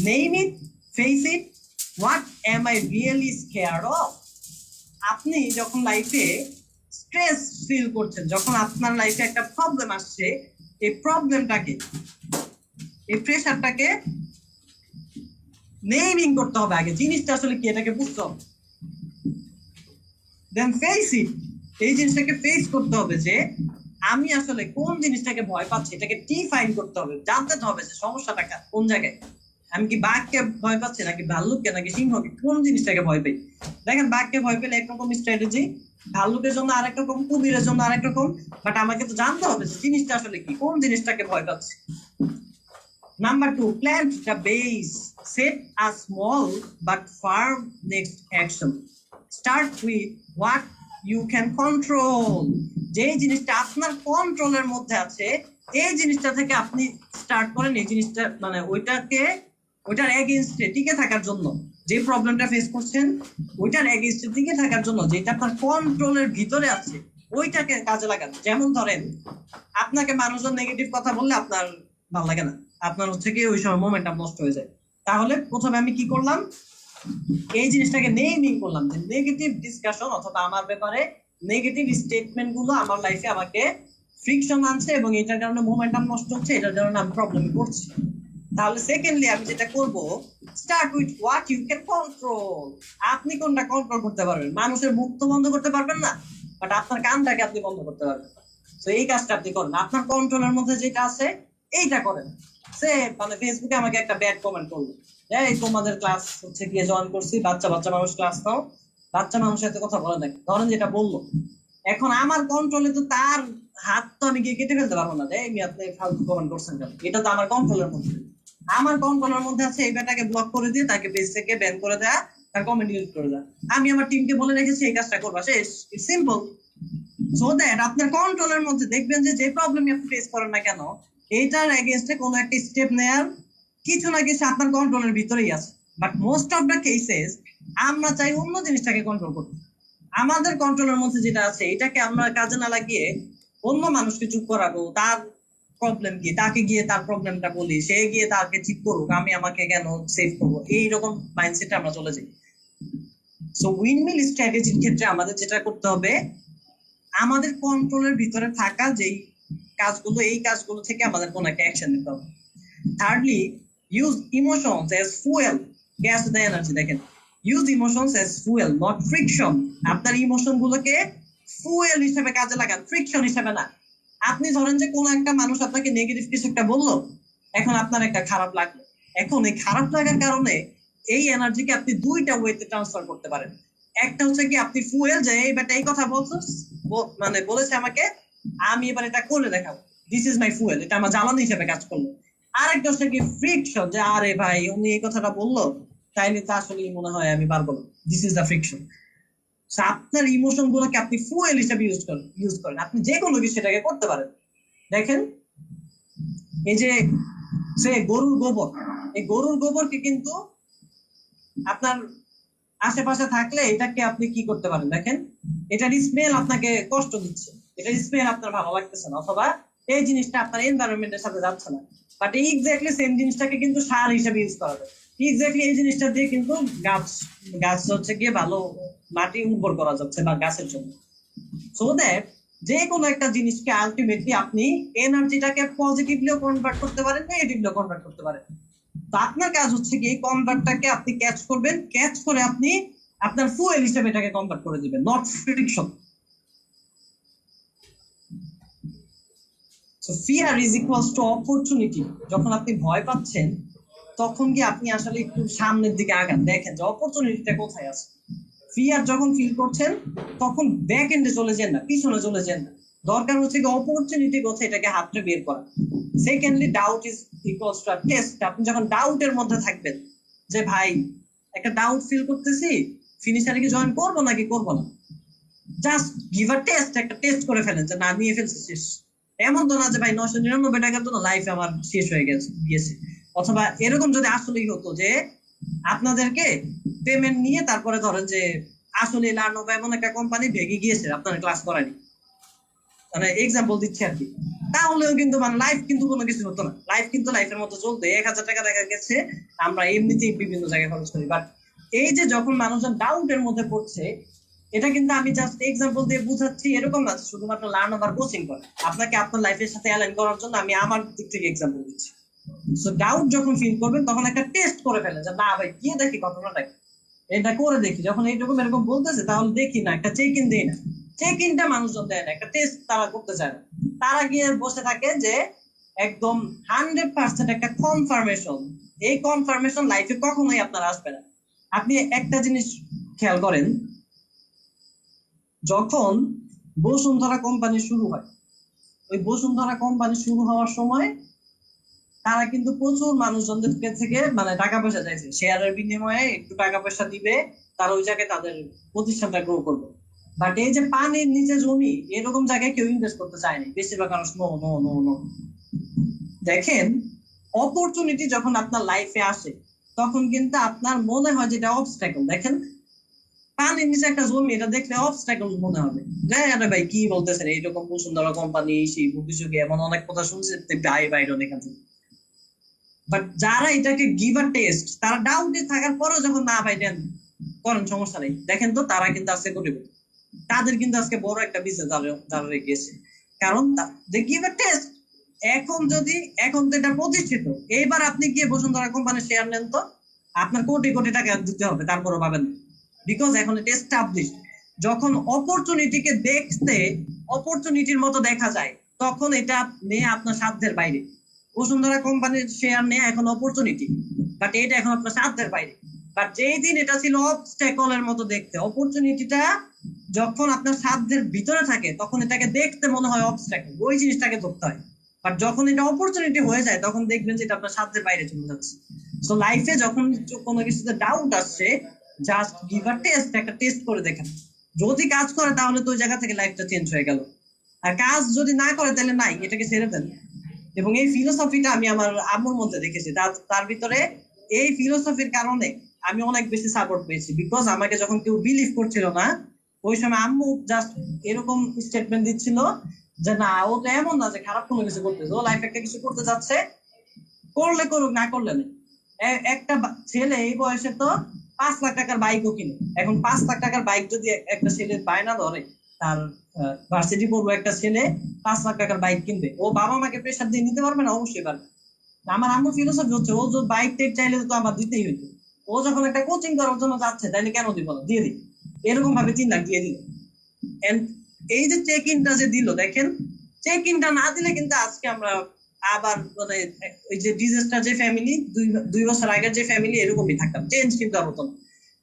name it, face it, what M I really scared of. আপনি যখন লাইফে স্ট্রেস ফিল করছেন, যখন আপনার লাইফে একটা প্রবলেম আসছে, এই প্রবলেমটাকে, এই প্রেশারটাকে নেমিং করতে হবে। আগে জিনিসটা আসলে কি এটাকে বুঝতে হবে, দেন ফেস ইট। এই জিনিসটাকে ফেস করতে হবে যে আমি আসলে কোন জিনিসটাকে ভয় পাচ্ছি, এটাকে ডিফাইন করতে হবে, জানতে হবে যে সমস্যাটা কোন জায়গায়। আমি কি বাঘকে ভয় পাচ্ছি নাকি ভাল্লুককে নাকি সিংহকে, কোন জিনিসটাকে ভয় পাই। দেখেন বাঘকে ভয় পেলে একরকম স্ট্র্যাটেজি, ভাল্লুকের জন্য আরেক রকম, কুমিরের জন্য আরেক রকম। বাট আমাকে তো জানতে হবে যে জিনিসটা আসলে কি, কোন জিনিসটাকে ভয় পাচ্ছি। Number 2, plant the base. Set a small but firm next action. Start with what you can control. যে জিনিসটা আপনার কন্ট্রোলের মধ্যে আছে, এই জিনিসটা থেকে আপনি স্টার্ট করেন। এই জিনিসটা মানে ওইটার এগেইনস্টে টিকে থাকার জন্য, যে প্রবলেমটা ফেস করছেন ওইটার এগেইনস্টে টিকে থাকার জন্য যেটা আপনার কন্ট্রোলের ভিতরে আছে ওইটাকে কাজে লাগান। যেমন ধরেন আপনাকে মানুষজন নেগেটিভ কথা বললে আপনার ভালো লাগে না, আপনার হচ্ছে কি ওই সময় মোমেন্টাম নষ্ট হয়ে যায়। তাহলে প্রথমে আমি কি করলাম, এই জিনিসটাকে নেমিং করলাম যে নেগেটিভ ডিসকাশন অথবা আমার ব্যাপারে নেগেটিভ স্টেটমেন্ট গুলো আমার লাইফে আমাকে ফ্রিকশন আনছে এবং এটার কারণে মোমেন্টাম নষ্ট হচ্ছে, এটার কারণে আমি প্রবলেমে পড়ছি। তাহলে সেকেন্ডলি আমি যেটা করব, start with what you can control. আপনি কোনটা কন্ট্রোল করতে পারবেন? মানুষের মুখ তো বন্ধ করতে পারবেন না, বাট আপনার কানটাকে আপনি বন্ধ করতে পারবেন। তো এই কাজটা আপনি করেন, আপনার কন্ট্রোলের মধ্যে যেটা আছে এইটা করেন। সে মানে ফেসবুকে আমাকে একটা ব্যাড কমেন্ট করলো, এই তোমাদের ক্লাস হচ্ছে গিয়ে জয়েন করছি, বাচ্চা মানুষ ক্লাস নাও, বাচ্চা মানুষের সাথে কথা বলে দেখ, ধরেন যেটা বললো। এখন আমার কন্ট্রোলে তো তার হাত তো আমি গিয়ে কেটে ফেলতে পারবো না, এই আপনি ফালতু কমেন্ট করছেন কেন, এটা তো আমার কন্ট্রোলের মধ্যে। আমার কন্ট্রোলের মধ্যে আছে এই ব্যাটাকে ব্লক করে দিয়ে তাকে পেজ থেকে ব্যান করে দেয়া, তার কমেন্ট ডিলিট করে দেয়া। আমি আমার টিমকে বলে রেখেছি এই কাজটা করবা, শেষ, সিম্পল। সো দ্যাট আপনার কন্ট্রোলের মধ্যে দেখবেন যে প্রবলেম আপনি ফেস করেন না কেন, এইটার এগেইনস্টে কোনো একটা স্টেপ নেয়ার কিছু না কিছু আপনার কন্ট্রোলের ভিতরেই আছে। But most of the cases আমরা চাই অন্য জিনিসটাকে কন্ট্রোল করতে। আমাদের কন্ট্রোলের মধ্যে যেটা আছে এটাকে আমরা কাজে না লাগিয়ে অন্য মানুষকে চুপ করাবো, তার প্রবলেম কি, তাকে গিয়ে তার প্রবলেমটা বলি, সে গিয়ে তাকে ঠিক করুক, আমি আমাকে কেন সেভ করবো, এইরকম মাইন্ডসেটে আমরা চলে যাই। সো উইন্ডমিল স্ট্র্যাটেজির ক্ষেত্রে আমাদের যেটা করতে হবে, আমাদের কন্ট্রোলের ভিতরে থাকা যেই কাজগুলো, এই কাজগুলো থেকে আমাদের কোনো একটা অ্যাকশন নিতে হবে। Thirdly, use emotions as fuel, gas the energy. দেখেন, use emotions as fuel, not friction. আপনার ইমোশন গুলোকে ফুয়েল হিসেবে কাজে লাগান, ফ্রিকশন হিসেবে না। আপনি ধরেন যে কোনো একটা মানুষ আপনাকে নেগেটিভ কিছু একটা বললো, এখন আপনার একটা খারাপ লাগলো, এখন এই খারাপ লাগার কারণে এই এনার্জিকে আপনি দুইটা ওয়েতে ট্রান্সফার করতে পারেন। একটা হচ্ছে কি আপনি ফুয়েল, যে এই ব্যাটা এই কথা বলছো, মানে বলেছে আমাকে, আমি এবার এটা করে দেখাবো, দিস ইজ মাই ফুয়েল, এটা আমার জ্বালানি হিসেবে কাজ করলো। আরেকটা হচ্ছে কি ফ্রিকশন, যে আরে ভাই উনি এই কথাটা বললো, তাইলে তো আসলে মনে হয় আমি পারবো না, দিস ইজ দ্য ফ্রিকশন। আপনার ইমোশন গুলোকে আপনি ফুয়েল হিসেবে ইউজ করেন, আপনি যে কোনো কিছু সেটাকে করতে পারেন। দেখেন, এই যে সে গরুর গোবর, এই গরুর গোবরকে কিন্তু আপনার আশেপাশে থাকলে এটাকে আপনি কি করতে পারেন, দেখেন এটার স্মেল আপনাকে কষ্ট দিচ্ছে, এটার স্মেল আপনার ভালো লাগতেছে না, অথবা এই জিনিসটা আপনার এনভায়রনমেন্টের সাথে যাচ্ছে না। বাট এক্স্যাক্টলি সেম জিনিসটাকে কিন্তু সার হিসেবে ইউজ করা যায়। এক্স্যাক্টলি এই জিনিসটা দিয়ে কিন্তু গাছ গাছ হচ্ছে গিয়ে ভালো মাটি উর্বর করা যাচ্ছে বা গাছের জন্য। সো দ্যাট যে কোনো একটা জিনিসকে আলটিমেটলি আপনি এনার্জিটাকে পজিটিভলিও কনভার্ট করতে পারেন, নেগেটিভলিও কনভার্ট করতে পারেন। তো আপনার কাজ হচ্ছে কি এই কনভার্টটাকে আপনি ক্যাচ করবেন, ক্যাচ করে আপনি আপনার ফুয়েল হিসেবে এটাকে কনভার্ট করে দিবেন, not friction. So fear is equals two opportunity. যখন আপনি ভয় পাচ্ছেন তখন কি আপনি আসলে একটু সামনের দিকে আগান, দেখেন যে অপরচুনিটিটা কোথায় আছে। ফিয়ার যখন ফিল করছেন তখন ব্যাক এন্ডে চলে যান না, পিছনে চলে যান না, দরকার হচ্ছে কি অপরচুনিটি কোথায় এটাকে হাতড়ে বের করা। Secondly, doubt is equals to test. আপনি যখন ডাউটের মধ্যে থাকবেন যে ভাই একটা ডাউট ফিল করতেছি, ফিনিশারে কি জয়েন করবো নাকি করবো না, জাস্ট গিভ আ টেস্ট, একটা টেস্ট করে ফেলেন যে না, নিয়ে ফেলছি, শেষ। এমন তো না যে ভাই 999 টাকার জন্য লাইফ আমার শেষ হয়ে গিয়েছে। অথবা এরকম যদি আসলেই হতো যে আপনাদেরকে পেমেন্ট নিয়ে তারপরে ধরেন যে আসলে লার্নোভা এমন একটা কোম্পানি ভেঙে গিয়েছে, আপনার ক্লাস করায়নি, মানে এক্সাম্পল দিচ্ছি আর কি, তাহলেও কিন্তু মানে লাইফ কিন্তু কোনো কিছু হতো না, লাইফ কিন্তু লাইফের মতো চলতো। 1000 টাকা দেখা গেছে আমরা এমনিতেই বিভিন্ন জায়গায় খরচ করি। বাট এই যে যখন মানুষজন ডাউটের মধ্যে পড়ছে, এটা কিন্তু আমি জাস্ট এক্সাম্পল দিয়ে বুঝাচ্ছি, এরকম না শুধুমাত্র লার্নোভার কোচিং করে, আপনাকে আপনার লাইফের সাথে অ্যালাইন করার জন্য আমি আমার দিক থেকে এক্সাম্পল দিচ্ছি। সো ডাউট যখন ফিল করবেন তখন একটা টেস্ট করে ফেলেন যে না ভাই গিয়ে দেখি ঘটনাটা কি, এটা করে দেখি, যখন এইরকম এরকম বলতেছে তাহলে দেখি না, একটা চেক ইন দেই না। চেক ইনটা মানুষজন দেয় না, একটা টেস্ট তারা করতে চায় না, তারা গিয়ে বসে থাকে যে একদম 100% একটা কনফার্মেশন। এই কনফার্মেশন লাইফে কখনোই আপনার আসবে না। আপনি একটা জিনিস খেয়াল করেন, যখন বসুন্ধরা কোম্পানি শুরু হয়, ওই বসুন্ধরা কোম্পানি শুরু হওয়ার সময় তারা কিন্তু প্রচুর মানুষজনদের থেকে মানে টাকা পয়সা চাইছে, শেয়ারের বিনিময়ে একটু টাকা পয়সা দিবে, তারা ওই জায়গায় তাদের প্রতিষ্ঠানটা গ্রো করবে। বাট এই যে পানির নিচে জমি, এরকম জায়গায় কেউ ইনভেস্ট করতে চায়নি, বেশিরভাগ মানুষ নো নো নো নো। দেখেন, অপরচুনিটি যখন আপনার লাইফে আসে তখন কিন্তু আপনার মনে হয় যেটা অবস্ট্যাকল। দেখেন, পানির নিচে একটা জমি, এটা দেখলে অবস্ট্যাকল মনে হবে, আরে ভাই কি বলতেছেন, এইরকম বসুন্ধরা কোম্পানি সেই ভবিষ্যতে এমন অনেক কথা শুনছে, ভাই বাইরে এখান থেকে। বাট যারা এটাকে গিভ আ টেস্ট, তারা ডাউটে থাকার পরেও যখন না ভাই দেন করেন সমস্যা নেই, দেখেন তো তারা কিন্তু আজকে করবে, তাদের কিন্তু আজকে বড় একটা বিজনেস দাঁড়িয়ে গিয়েছে, কারণ দে গিভ আ টেস্ট। এখন তো এটা প্রতিষ্ঠিত, এইবার আপনি গিয়ে বসুন্ধরা কোম্পানির শেয়ার নেন তো আপনার কোটি কোটি টাকা দিতে হবে, তারপরও পাবেন, বিকজ এখন এটা এস্টাবলিশ। যখন অপরচুনিটিকে দেখতে অপরচুনিটির মতো দেখা যায়, তখন এটা নিয়ে আপনার সাধ্যের বাইরে। বসুন্ধরা কোম্পানির শেয়ার নেওয়া এখন অপরচুনিটি, বাট এটা এখন আপনার সাধ্যের বাইরে। বাট যেই দিন এটা ছিল অবস্ট্যাকলের মতো দেখতে, অপরচুনিটিটা যখন আপনার সাধ্যের ভিতরে থাকে তখন এটাকে দেখতে মনে হয় অবস্ট্যাকল, ওই জিনিসটাকে ধরতে হয়। বাট যখন এটা অপরচুনিটি হয়ে যায় তখন দেখবেন যে এটা আপনার সাধ্যের বাইরে চলে যাচ্ছে। সো লাইফে যখন কোনো কিছুতে ডাউট আসছে, জাস্ট গিভ আ টেস্ট, একটা টেস্ট করে দেখেন, যদি কাজ করে তাহলে তো ওই জায়গা থেকে লাইফটা চেঞ্জ হয়ে গেল, আর কাজ যদি না করে তাহলে নাই, এটাকে ছেড়ে দেন। এবং এই ফিলোসফিটা আমি আমার আম্মুর মধ্যে দেখেছি। তার ভিতরে এই ফিলোসফির কারণে আমি অনেক বেশি সাপোর্ট পেয়েছি। বিকজ আমাকে যখন কেউ বিলিভ করছিল না, ওই সময় আম্মু জাস্ট এরকম স্টেটমেন্ট দিচ্ছিল যে না, ও তো এমন না যে খারাপ কোনো কিছু করতেছে, ও লাইফ একটা কিছু করতে যাচ্ছে, করলে করুক, না করলে নেই। একটা ছেলে এই বয়সে তো 5 লাখ টাকার বাইকও কিনে। এখন 5 লাখ টাকার বাইক যদি একটা ছেলে বায়না ধরে, তার ভার্সিটি পড়বো একটা ছেলে 5 লাখ টাকার বাইক কিনবে, ও বাবা মাকে প্রেশার দিয়ে নিতে পারবে না? অবশ্যই পারবে। আমার আম্মু ফিলোসফি হচ্ছে, ও যদি বাইক টেক চাইলে তো আমার দিতেই হইতো। ও যখন একটা কোচিং করার জন্য যাচ্ছে, তাইলে কেন দিব না, দিয়ে দিই। এরকম ভাবে 3 লাখ দিয়ে দিল। এন্ড এই যে চেক ইনটা যে দিল, দেখেন, চেক ইনটা না দিলে কিন্তু আজকে আমরা আবার মানে ওই যে ডিজাস্টার যে ফ্যামিলি, 2 বছর আগের যে ফ্যামিলি, এরকমই থাকতাম। চেঞ্জ কিন্তু আর হতো না।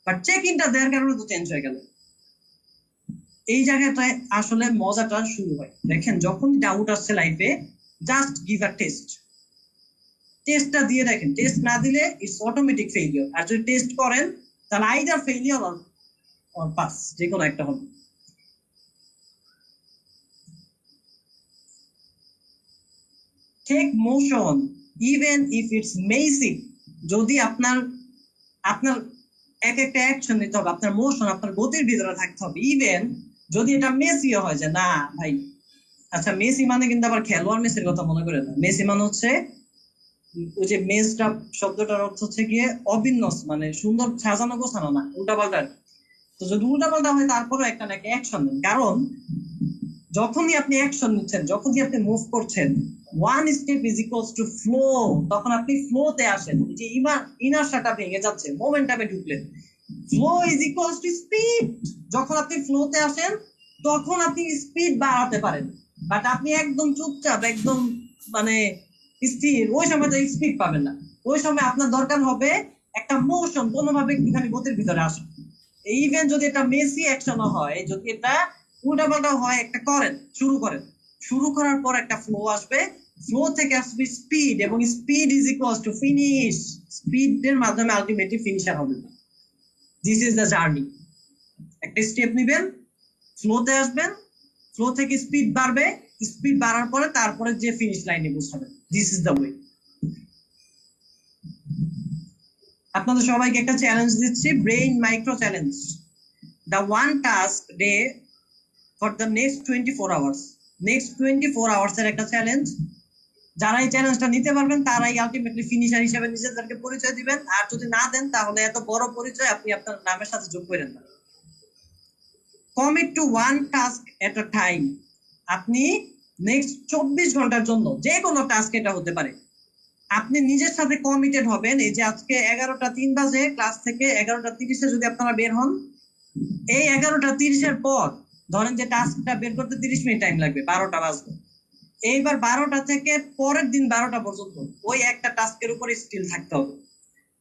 বাট চেক ইনটা দেওয়ার কারণে তো চেঞ্জ হয়ে গেল। এই জায়গাটায় আসলে মজাটা শুরু হয়। দেখেন, যখন ডাউট আসছে লাইফে, জাস্ট গিভ আ টেস্ট। টেস্টটা দিয়ে দেখেন, টেস্ট না দিলে ইটস অটোমেটিক ফেইলিওর। আর যদি টেস্ট করেন, তাহলে আইদার ফেইলিওর অর পাস, যে কোনো একটা হবে। Take motion even if it's messy. যদি আপনার আপনার এক একটা অ্যাকশন নিতে হবে, আপনার মোশন, আপনার গতির ভিতরে থাকতে হবে। ইভেন যদি এটা মেসিও হয়, যে না ভাই, আচ্ছা মেসি মানে কিন্তু আবার খেলোয়াড় মেসির কথা মনে করে না। মেসি মানে হচ্ছে ওই যে মেজটা শব্দটার অর্থ হচ্ছে গিয়ে অবিন্যস, মানে সুন্দর সাজানো গোছানো না, উল্টাপাল্টা। তো যদি উল্টাপাল্টা হয়, তারপরে একটা নাকি অ্যাকশন নেন। কারণ যখনই আপনি অ্যাকশন নিচ্ছেন, যখনই আপনি মুভ করছেন, one step is equals two flow. তখন আপনি ফ্লোতে আসেন। যে ইনার্শিয়াটা ভেঙে যাচ্ছে, মোমেন্টামে ঢুকলেন। Flow is equals two speed. যখন আপনি ফ্লোতে আসেন, তখন আপনি স্পিড বাড়াতে পারেন। বাট আপনি একদম চুপচাপ, একদম মানে স্থির, ওই সময় তো স্পিড পাবেন না। ওই সময় আপনার দরকার হবে একটা মোশন, কোনোভাবে একটুখানি গতির ভিতরে আসে। ইভেন যদি এটা মেসি অ্যাকশনও হয়, যদি এটা উল্টাপাল্টা হয়, একটা করেন, শুরু করেন। শুরু করার পর একটা ফ্লো আসবে, ফ্লো থেকে আসবে স্পিড, এবং speed is equals to finish. স্পিডের মাধ্যমে আলটিমেটলি ফিনিশার হবে। This is the journey. একটা স্টেপ নিবেন, ফ্লোতে আসবেন, ফ্লো থেকে স্পিড বাড়বে, স্পিড বাড়ার পরে তারপরে যে ফিনিশ লাইনে পৌঁছাবেন। This is the way. আপনাদের সবাইকে একটা চ্যালেঞ্জ দিচ্ছি, brain micro challenge. The one task day for the next 24 hours. Next 24 hours এর একটা চ্যালেঞ্জ। যারা এই চ্যালেঞ্জটা নিতে পারবেন, তারাই আলটিমেটলি ফিনিশার হিসেবে নিজেদেরকে পরিচয় দিবেন। আর যদি না দেন, তাহলে এত বড় পরিচয় আপনি আপনার নামের সাথে যোগ করেন না। Commit two one task at a time. আপনি নেক্সট 24 ঘন্টার জন্য যে কোনো টাস্ক এটা হতে পারে, আপনি নিজের সাথে কমিটেড হবেন। এই যে আজকে 11টা 3 বাজে ক্লাস থেকে 11টা 30-এ যদি আপনারা বের হন, এই 11টা 30-এর পর ধরেন যে টাস্কটা বের করতে 30 মিনিট টাইম লাগবে, 12টা বাজবে। এইবার 12টা থেকে পরের দিন 12টা পর্যন্ত ওই একটা টাস্কের উপরে স্টিল থাকতে হবে।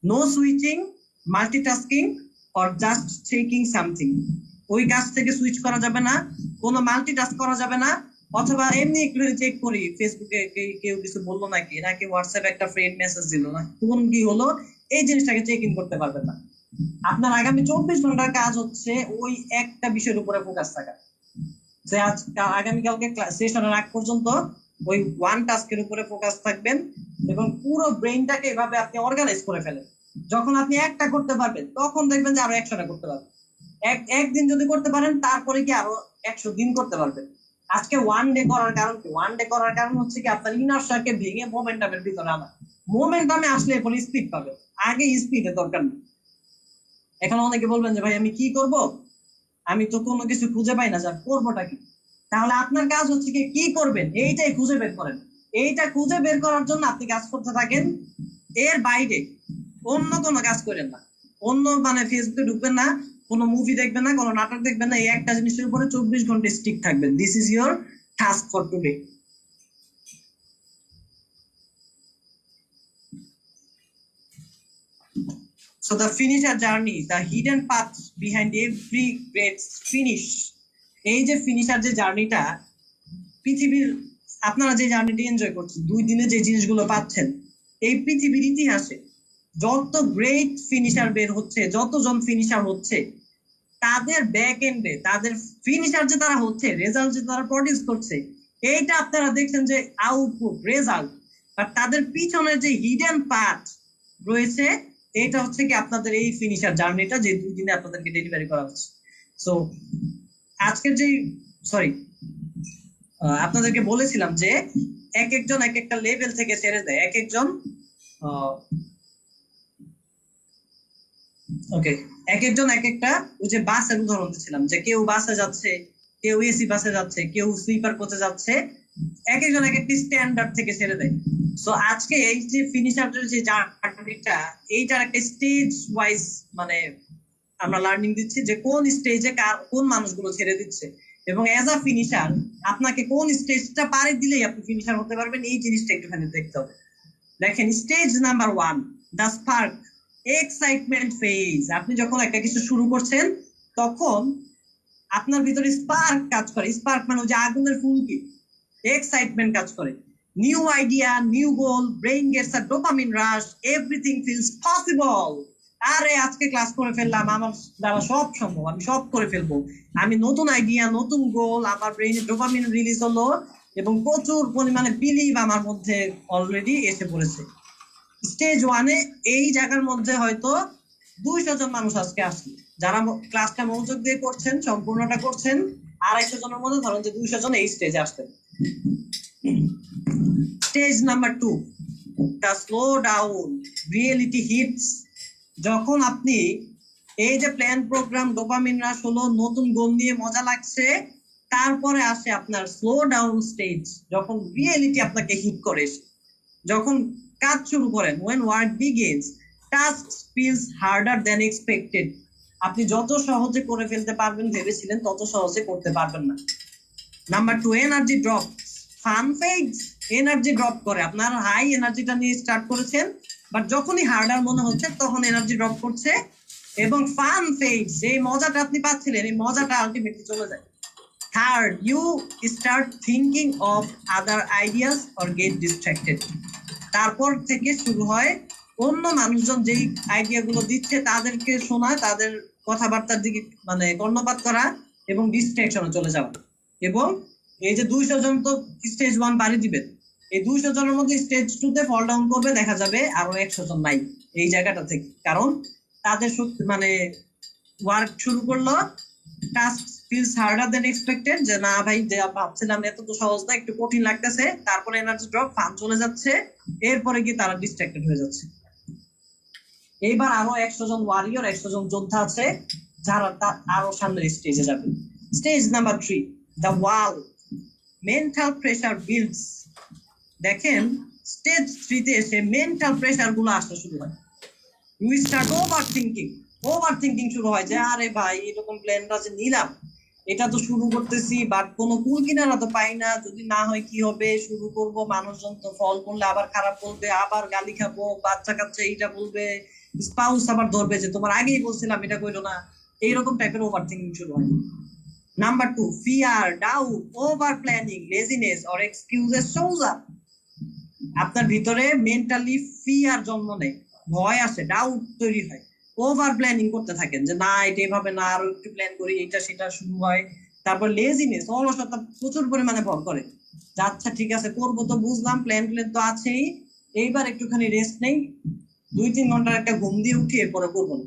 No switching, multitasking or just checking something. ওই কাজ থেকে সুইচ করা যাবে না, কোনো মাল্টিটাস্ক করা যাবে না। অথবা এমনি একটু চেক করি ফেসবুকে কেউ কিছু বললো নাকি, নাকি হোয়াটসঅ্যাপে একটা ফ্রেন্ড মেসেজ দিল না, কোন কি হলো, এই জিনিসটাকে চেক ইন করতে পারবেন না। আপনার আগামী 24 ঘন্টার কাজ হচ্ছে ওই একটা বিষয়ের উপরে ফোকাস থাকা। যে আজ আগামীকালকে সেশনের আগ পর্যন্ত ওই ওয়ান টাস্কের উপরে ফোকাস থাকবেন, এবং পুরো ব্রেইনটাকে এভাবে আপনি অর্গানাইজ করে ফেলেন। যখন আপনি একটা করতে পারবেন, তখন দেখবেন যে আরো 100টা করতে পারবেন। একদিন যদি করতে পারেন, তারপরে কি আরো 100 দিন করতে পারবেন। আজকে ওয়ান ডে করার কারণ কি? ওয়ান ডে করার কারণ হচ্ছে কি, আপনার ইনার্শিয়াকে ভেঙে মোমেন্টামের ভিতরে আনা। মোমেন্টামে আসলে এখন স্পিড পাবে, আগে স্পিডের দরকার নেই। এখন অনেকে বলবেন যে ভাই আমি কি করব, আমি তো কোনো কিছু খুঁজে পাই না, যা করবোটা কি? তাহলে আপনার কাজ হচ্ছে কি করবেন, এইটাই খুঁজে বের করেন। এইটা খুঁজে বের করার জন্য আপনি কাজ করতে থাকেন। এর বাইরে অন্য কোনো কাজ করেন না। অন্য মানে ফেসবুকে ঢুকবেন না, কোনো মুভি দেখবেন না, কোনো নাটক দেখবেন না। এই একটা জিনিসের উপরে 24 ঘন্টা স্টিক থাকবেন। This is your task for today. So the finisher journey, the hidden path behind every great finish. এই যে ফিনিশার যে জার্নিটা, পৃথিবীর আপনারা যে জার্নিটি এনজয় করছেন, 2 দিনে যে জিনিসগুলো পাচ্ছেন, এই পৃথিবীর ইতিহাসে যত গ্রেট ফিনিশার বের হচ্ছে, যতজন ফিনিশার হচ্ছে, তাদের ব্যাক এন্ডে তাদের ফিনিশার যে তারা হচ্ছে, রেজাল্ট যে তারা প্রডিউস করছে, এইটা আপনারা দেখছেন যে আউটপুট রেজাল্ট, বাট তাদের পিছনে যে হিডেন পার্ট রয়েছে এটা হচ্ছে কি আপনাদের এই ফিনিশার জার্নিটা যে 2 দিনে আপনাদেরকে ডেলিভারি করা হচ্ছে। সো আজকের যে সরি আপনাদেরকে বলেছিলাম যে এক একজন এক একটা লেভেল থেকে ছেড়ে দেয়, এক একজন ওকে এক একজন এক একটা ওই যে বাসের উদাহরণ দিচ্ছিলাম যে কেউ বাসে যাচ্ছে, কেউ এসি বাসে যাচ্ছে, কেউ স্লিপার কোচে যাচ্ছে, এক একজন এক একটি স্ট্যান্ডার্ড থেকে ছেড়ে দেয়। সো আজকে এই যে ফিনিশারের যে জার্নিটা এইটার একটা স্টেজ ওয়াইজ মানে আমরা লার্নিং দিচ্ছি যে কোন স্টেজে কোন মানুষগুলো ছেড়ে দিচ্ছে এবং অ্যাজ আ ফিনিশার আপনাকে কোন স্টেজটা পারে দিলেই আপনি ফিনিশার হতে পারবেন এই জিনিসটা একটুখানি দেখতে হবে। দেখেন stage number 1 the spark excitement phase. আপনি যখন একটা কিছু শুরু করছেন তখন আপনার ভিতরে স্পার্ক কাজ করে। স্পার্ক মানে যে আগুনের ফুলকি, এক্সাইটমেন্ট কাজ করে। নিউ আইডিয়া, নিউ গোল, ব্রেইন গেটস আ ডোপামিন রাশ, এভরিথিং ফিলস পসিবল। আরে আজকে ক্লাস করে ফেললাম, আমার দ্বারা সব সম্ভব, আমি সব করে ফেলবো, আমি নতুন আইডিয়া, নতুন গোল, আমার ব্রেইনে ডোপামিন রিলিজ হলো এবং প্রচুর পরিমাণে বিলিভ আমার মধ্যে অলরেডি এসে পড়েছে। স্টেজ 1-এ এই জায়গার মধ্যে হয়তো 200 জন মানুষ আজকে আসছে যারা ক্লাসটা মনোযোগ দিয়ে করছেন, সম্পূর্ণটা করছেন। 250 জনের মধ্যে ধরেন যে 200 জন এই স্টেজে আসতেন। Stage number 2 the slow down reality hits. যখন আপনি এই যে প্ল্যান প্রোগ্রাম ডোপামিন রাশ হলো, নতুন গোল নিয়ে মজা লাগছে, তারপরে আসে আপনার স্লো ডাউন স্টেজ যখন রিয়েলিটি আপনাকে হিট করে, যখন কাজ শুরু করেন। when work begins tasks feels harder than expected। আপনি যত সহজে করে ফেলতে পারবেন ভেবেছিলেন তত সহজে করতে পারবেন না। Number 2 energy drop fun phase. Energy drop করে, আপনার হাই এনার্জিটা নিয়ে স্টার্ট করেছেন বাট যখনই হার্ডার মনে হচ্ছে তখন এনার্জি ড্রপ করছে এবং ফান ফেজ, যে মজাটা আপনি পাচ্ছিলেন এই মজাটা আলটিমেটলি চলে যায়। Third you start thinking of other ideas or get distracted. তারপর থেকে শুরু হয় অন্য মানুষজন যেই আইডিয়া গুলো দিচ্ছে তাদেরকে শোনা, তাদের কথাবার্তার দিকে মানে কর্ণপাত করা এবং ডিস্ট্রাকশনে চলে যাওয়া। এবং এই যে 200 জন তো স্টেজ 1 বাড়ি দিবেন, এই 200 জনের মধ্যে স্টেজ 2 তে ফল ডাউন করবে, দেখা যাবে আরো 100 জন নাই এই জায়গাটা থেকে। কারণ তাদের মানে ওয়ার্ক শুরু করলো, টাস্ক ফিলস হার্ডার দেন এক্সপেক্টেড, যে না ভাই যে ভাবছিলাম এত তো সহজ না, একটু কঠিন লাগতেছে, তারপরে এনার্জি ড্রপ, ফান চলে যাচ্ছে, এরপরে গিয়ে তারা ডিস্ট্রাক্টেড হয়ে যাচ্ছে। এইবার আরো 100 জন ওয়ারিয়র, 100 জন যোদ্ধা আছে যারা আরো সামনের স্টেজে যাবে। Stage number 3 the wall mental pressure builds. দেখেন স্টেজ 3 তে এসে মেন্টাল প্রেসার গুলো আসতে শুরু হয়। ইউ স্টার্ট ওভার থিঙ্কিং শুরু হয় যে আরে ভাই এরকম প্ল্যানটা যে নিলাম এটা তো শুরু করতেছি বাট কোনো কুল কিনারা তো পাই না, যদি না হয় কি হবে, শুরু করব, মানুষজন তো ফল করলে আবার খারাপ বলবে, আবার গালি খাবো, বাচ্চা কাচ্চা এইটা বলবে, স্পাউস আবার ধরবে যে তোমার আগেই বলছিলাম এটা কইলো না, এইরকম টাইপের ওভার থিঙ্কিং শুরু হয়। Number 2 fear, doubt, over planning, laziness or excuses shows up. আপনার ভিতরে মেন্টালি ফিয়ার জন্ম নেয়, ভয় আসে, ডাউট তৈরি হয়, ওভার প্ল্যানিং করতে থাকেন যে না এটা এভাবে না, আরো একটু প্ল্যান করি, এটা সেটা শুরু হয়। তারপর লেজিনেস, অলসতা প্রচুর পরিমাণে ভর করে, আচ্ছা ঠিক আছে করবো তো বুঝলাম, প্ল্যান তো আছেই, এইবার একটুখানি রেস্ট নেই, 2-3 ঘন্টার একটা ঘুম দিয়ে উঠি এরপরে করবো না।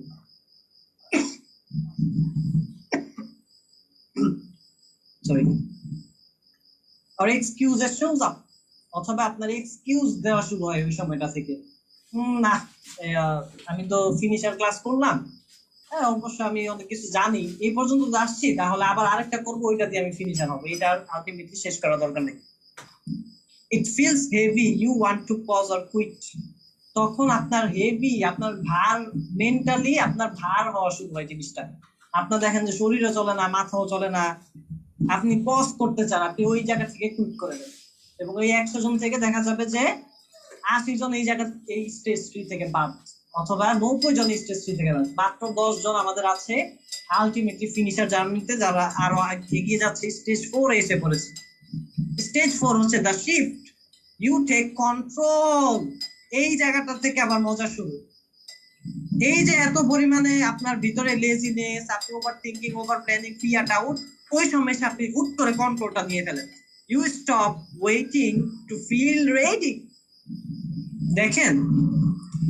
সরি আর এক্সকিউজেস শোজ আপ, অথবা আপনার এক্সকিউজ দেওয়া শুরু হয় ওই সময়টা থেকে, না আমি তো ফিনিশার ক্লাস করলাম, হ্যাঁ অবশ্য আমি অনেক কিছু জানি, এই পর্যন্ত আসছি, তাহলে আবার আরেকটা করবো, ওইটা দিয়ে আমি ফিনিশার হবো, এটা আলটিমেটলি শেষ করা দরকার নেই। It feels heavy, you want to pause or quit. তখন আপনার হেভি, আপনার ভার, মেন্টালি আপনার ভার হওয়া শুরু হয় জিনিসটা, আপনার দেখেন যে শরীরও চলে না, মাথাও চলে না, আপনি পজ করতে চান, আপনি ওই জায়গা থেকে কুইট করে দেন এবং ওই 100 জন থেকে দেখা যাবে যে 80 জন এই জায়গা এই স্টেজ 3 থেকে বাদ, অথবা 90 জন স্টেজ 3 থেকে বাদ, মাত্র 10 জন আমাদের আছে আলটিমেটলি ফিনিশার জার্নিতে যারা আরো এগিয়ে যাচ্ছে, স্টেজ 4 এসে পড়েছে। স্টেজ 4 হচ্ছে the shift, you take control. এই জায়গাটা থেকে আবার মজা শুরু। এই যে এত পরিমাণে আপনার ভিতরে লেজিনেস, আপনি overthinking, overplanning, fear, doubt, ওই সময় আপনি হুট করে কন্ট্রোলটা নিয়ে ফেলেন। You stop waiting to feel ready, দেখেন,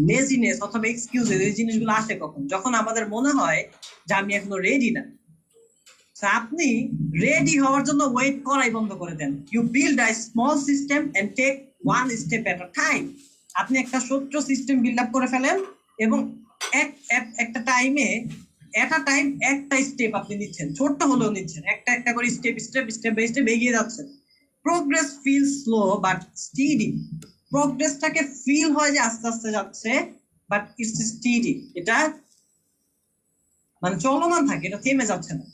লেজিনেস অথবা এক্সকিউজেস এই জিনিসগুলো আসে কখন? যখন আমাদের মনে হয় যে আমি এখনো রেডি না। আপনি রেডি হওয়ার জন্য ওয়েট করাই বন্ধ করে দেন। You build a small system and take one step at a time. আপনি একটা ছোট্ট সিস্টেম বিল্ড আপ করে ফেলেন এবং একটা টাইমে এট আ টাইম একটা স্টেপ আপনি নিচ্ছেন, ছোট্ট হলেও নিচ্ছেন, একটা একটা করে স্টেপ বাই স্টেপ এগিয়ে যাচ্ছেন। Progress feel slow but steady. প্রোগ্রেসটাকে ফিল হয় যে আস্তে আস্তে যাচ্ছে, বাট ইটস স্টিডি। এটা মানে চলমান থাকে, এটা থেমে যাচ্ছে না।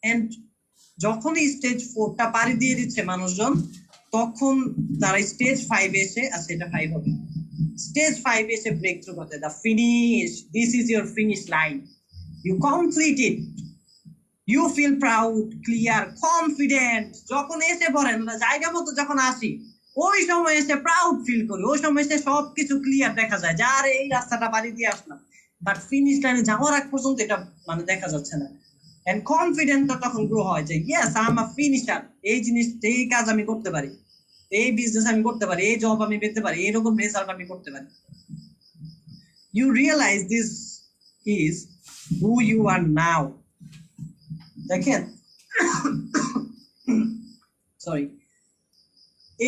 এন্ড যখনই স্টেজ 4টা পাড়ি দিয়ে দিচ্ছে মানুষজন, তখন তারা স্টেজ 5 এসে, আচ্ছা এটা 5 হবে, স্টেজ 5 এসে ব্রেক থ্রু করতে, the finish, this is your finish line, you complete it, you feel proud, clear, confident. যখন এসে পড়েন, জায়গা মতো যখন আসি, ওই সময় এসে প্রাউড ফিল করি, ওই সময় এসে সবকিছু ক্লিয়ার দেখা যায়, যার এই রাস্তাটা পাড়ি দিয়ে আসলাম। বাট ফিনিশ লাইনে যাওয়ার আগ পর্যন্ত এটা মানে দেখা যাচ্ছে না। এন্ড কনফিডেন্টটা তখন গ্রো হয় যে yes I am a finisher, এই জিনিস, এই কাজ আমি করতে পারি, এই বিজনেস আমি করতে পারি, এই জব আমি পেতে পারি, এরকম রেজাল্ট আমি করতে পারি। You realise this is who you are now. দেখেন, সরি,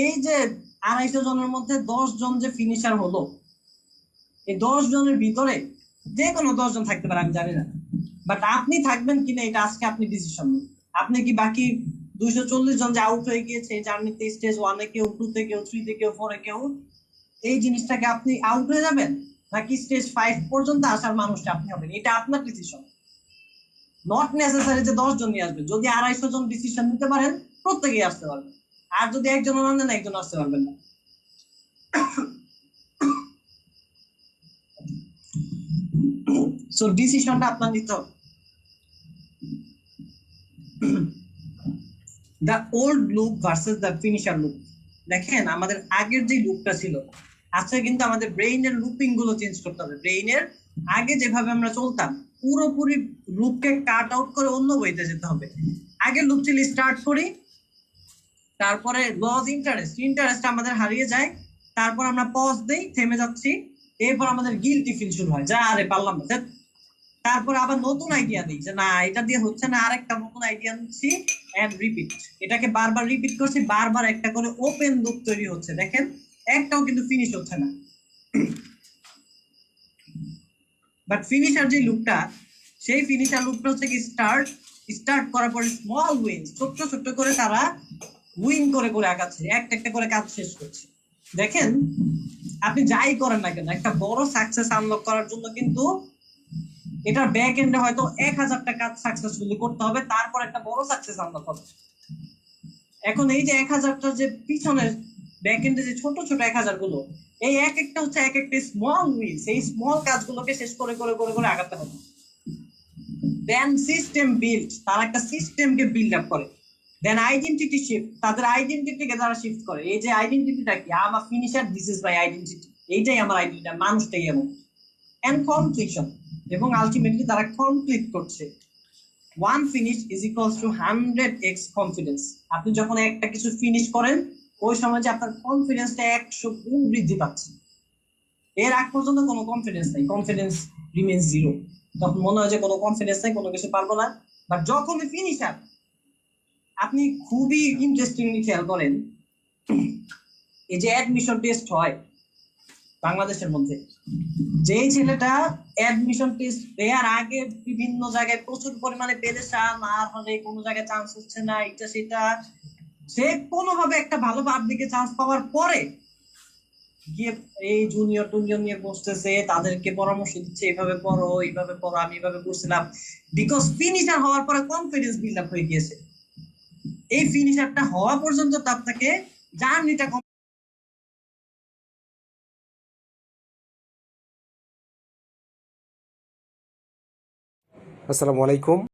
এই যে 250 জনের মধ্যে 10 জন যে ফিনিশার হলো, এই 10 জনের ভিতরে যে কোনো 10 জন থাকতে পারে, আমি জানি না, বাট আপনি থাকবেন কিনা এটা আজকে আপনি ডিসিশন নিন। আপনি কি বাকি 240 জন যে আউট হয়ে গিয়েছে এই জার্নিতে, স্টেজ 1 এ কেউ, 2 তে কেউ, 3 তে কেউ, 4 এ কেউ, এই জিনিসটাকে আপনি আউট হয়ে যাবেন, নাকি স্টেজ 5 পর্যন্ত আসার মানুষটা আপনি হবেন? এটা আপনার ডিসিশন। নট নেসেসারি যে 10 জন নিয়ে আসবেন। যদি 250 জন ডিসিশন নিতে পারেন, প্রত্যেকেই আসতে পারবেন। আর যদি একজন না নেন, একজন আসতে পারবেন না। সো ডিসিশনটা আপনার নিতে হবে। The old loop versus the finisher loop. দেখেন, আমাদের আগের যে লুপটা ছিল, আজকে কিন্তু আমাদের ব্রেইনের লুপিং গুলো চেঞ্জ করতে হবে। ব্রেইনের আগে যেভাবে আমরা চলতাম, পুরোপুরি লুপকে কাট আউট করে অন্য বইতে যেতে হবে। আগের লুপ ছিল স্টার্ট করি, তারপরে লস ইন্টারেস্ট, ইন্টারেস্ট আমাদের হারিয়ে যায়, তারপর আমরা পজ দেই, থেমে যাচ্ছি, এরপর আমাদের গিলটি ফিল শুরু হয়, যা আরে পারলাম না। তারপর আবার নতুন আইডিয়া দিই যে না, এটা দিয়ে হচ্ছে না, আরেকটা নতুন আইডিয়া নিচ্ছি, এন্ড রিপিট। এটাকে বারবার রিপিট করছি, বারবার একটা করে ওপেন লুপ তৈরি হচ্ছে। দেখেন, একটাও কিন্তু ফিনিশ হচ্ছে না। বাট ফিনিশার যে লুপটা, সেই ফিনিশার লুপটা হচ্ছে কি, স্টার্ট করার পরে স্মল উইন, ছোট্ট ছোট্ট করে তারা উইন করে করে আগাচ্ছে, একটা একটা করে কাজ শেষ করছে। দেখেন, আপনি যাই করেন না কেন, একটা বড় সাকসেস আনলক করার জন্য কিন্তু এটার ব্যাক এন্ডে হয়তো 1000টা কাজ সাকসেসফুলি করতে হবে, তারপর একটা বড় সাকসেস আনলক হবে। এখন এই যে 1000টা যে পিছনের ব্যাক এন্ডে যে ছোট ছোট 1000 গুলো, এই এক একটা হচ্ছে এক একটা স্মল উইন, সেই স্মল কাজগুলোকে শেষ করে করে করে করে আগাতে হবে। দেন সিস্টেম বিল্ড, তারা একটা সিস্টেমকে বিল্ড আপ করে। দেন আইডেন্টিটি শিফট, তাদের আইডেন্টিটিকে তারা শিফট করে। এই যে আইডেন্টিটিটা কি, I am a finisher, this is my identity, এইটাই আমার আইডেন্টিটি, মানুষটাই এমন। এন্ড কমপ্লিশন, এবং আলটিমেটলি তারা কমপ্লিট করছে। One finish is equals two 100x confidence. আপনি যখন একটা কিছু ফিনিশ করেন, ওই সময় যে আপনার কনফিডেন্সটা 100 গুণ বৃদ্ধি পাচ্ছে। এর আগ পর্যন্ত কোনো কনফিডেন্স নাই, কনফিডেন্স রিমেইনস জিরো। তখন মনে হয় যে কোনো কনফিডেন্স নাই, কোনো কিছু পারবো না। বাট যখন ফিনিশার, আপনি খুবই ইন্টারেস্টিংলি খেয়াল করেন, এই যে অ্যাডমিশন টেস্ট হয় বাংলাদেশের মধ্যে, যেই ছেলেটা অ্যাডমিশন টেস্ট দেওয়ার আগে বিভিন্ন জায়গায় প্রচুর পরিমাণে পেরেশান, আর হলে কোনো জায়গায় চান্স হচ্ছে না, এটা সেটা, সে কোনোভাবে একটা ভালো পাবলিকে চান্স পাওয়ার পরে গিয়ে এই জুনিয়র টুনিয়র নিয়ে বসতেছে, তাদেরকে পরামর্শ দিচ্ছে, এইভাবে পড়ো, এইভাবে পড়ো, আমি এইভাবে করছিলাম। বিকজ ফিনিশার হওয়ার পরে কনফিডেন্স বিল্ড আপ হয়ে গিয়েছে। এই ফিনিশারটা হওয়া পর্যন্ত আপনাকে জার্নিটা। আসসালামু আলাইকুম।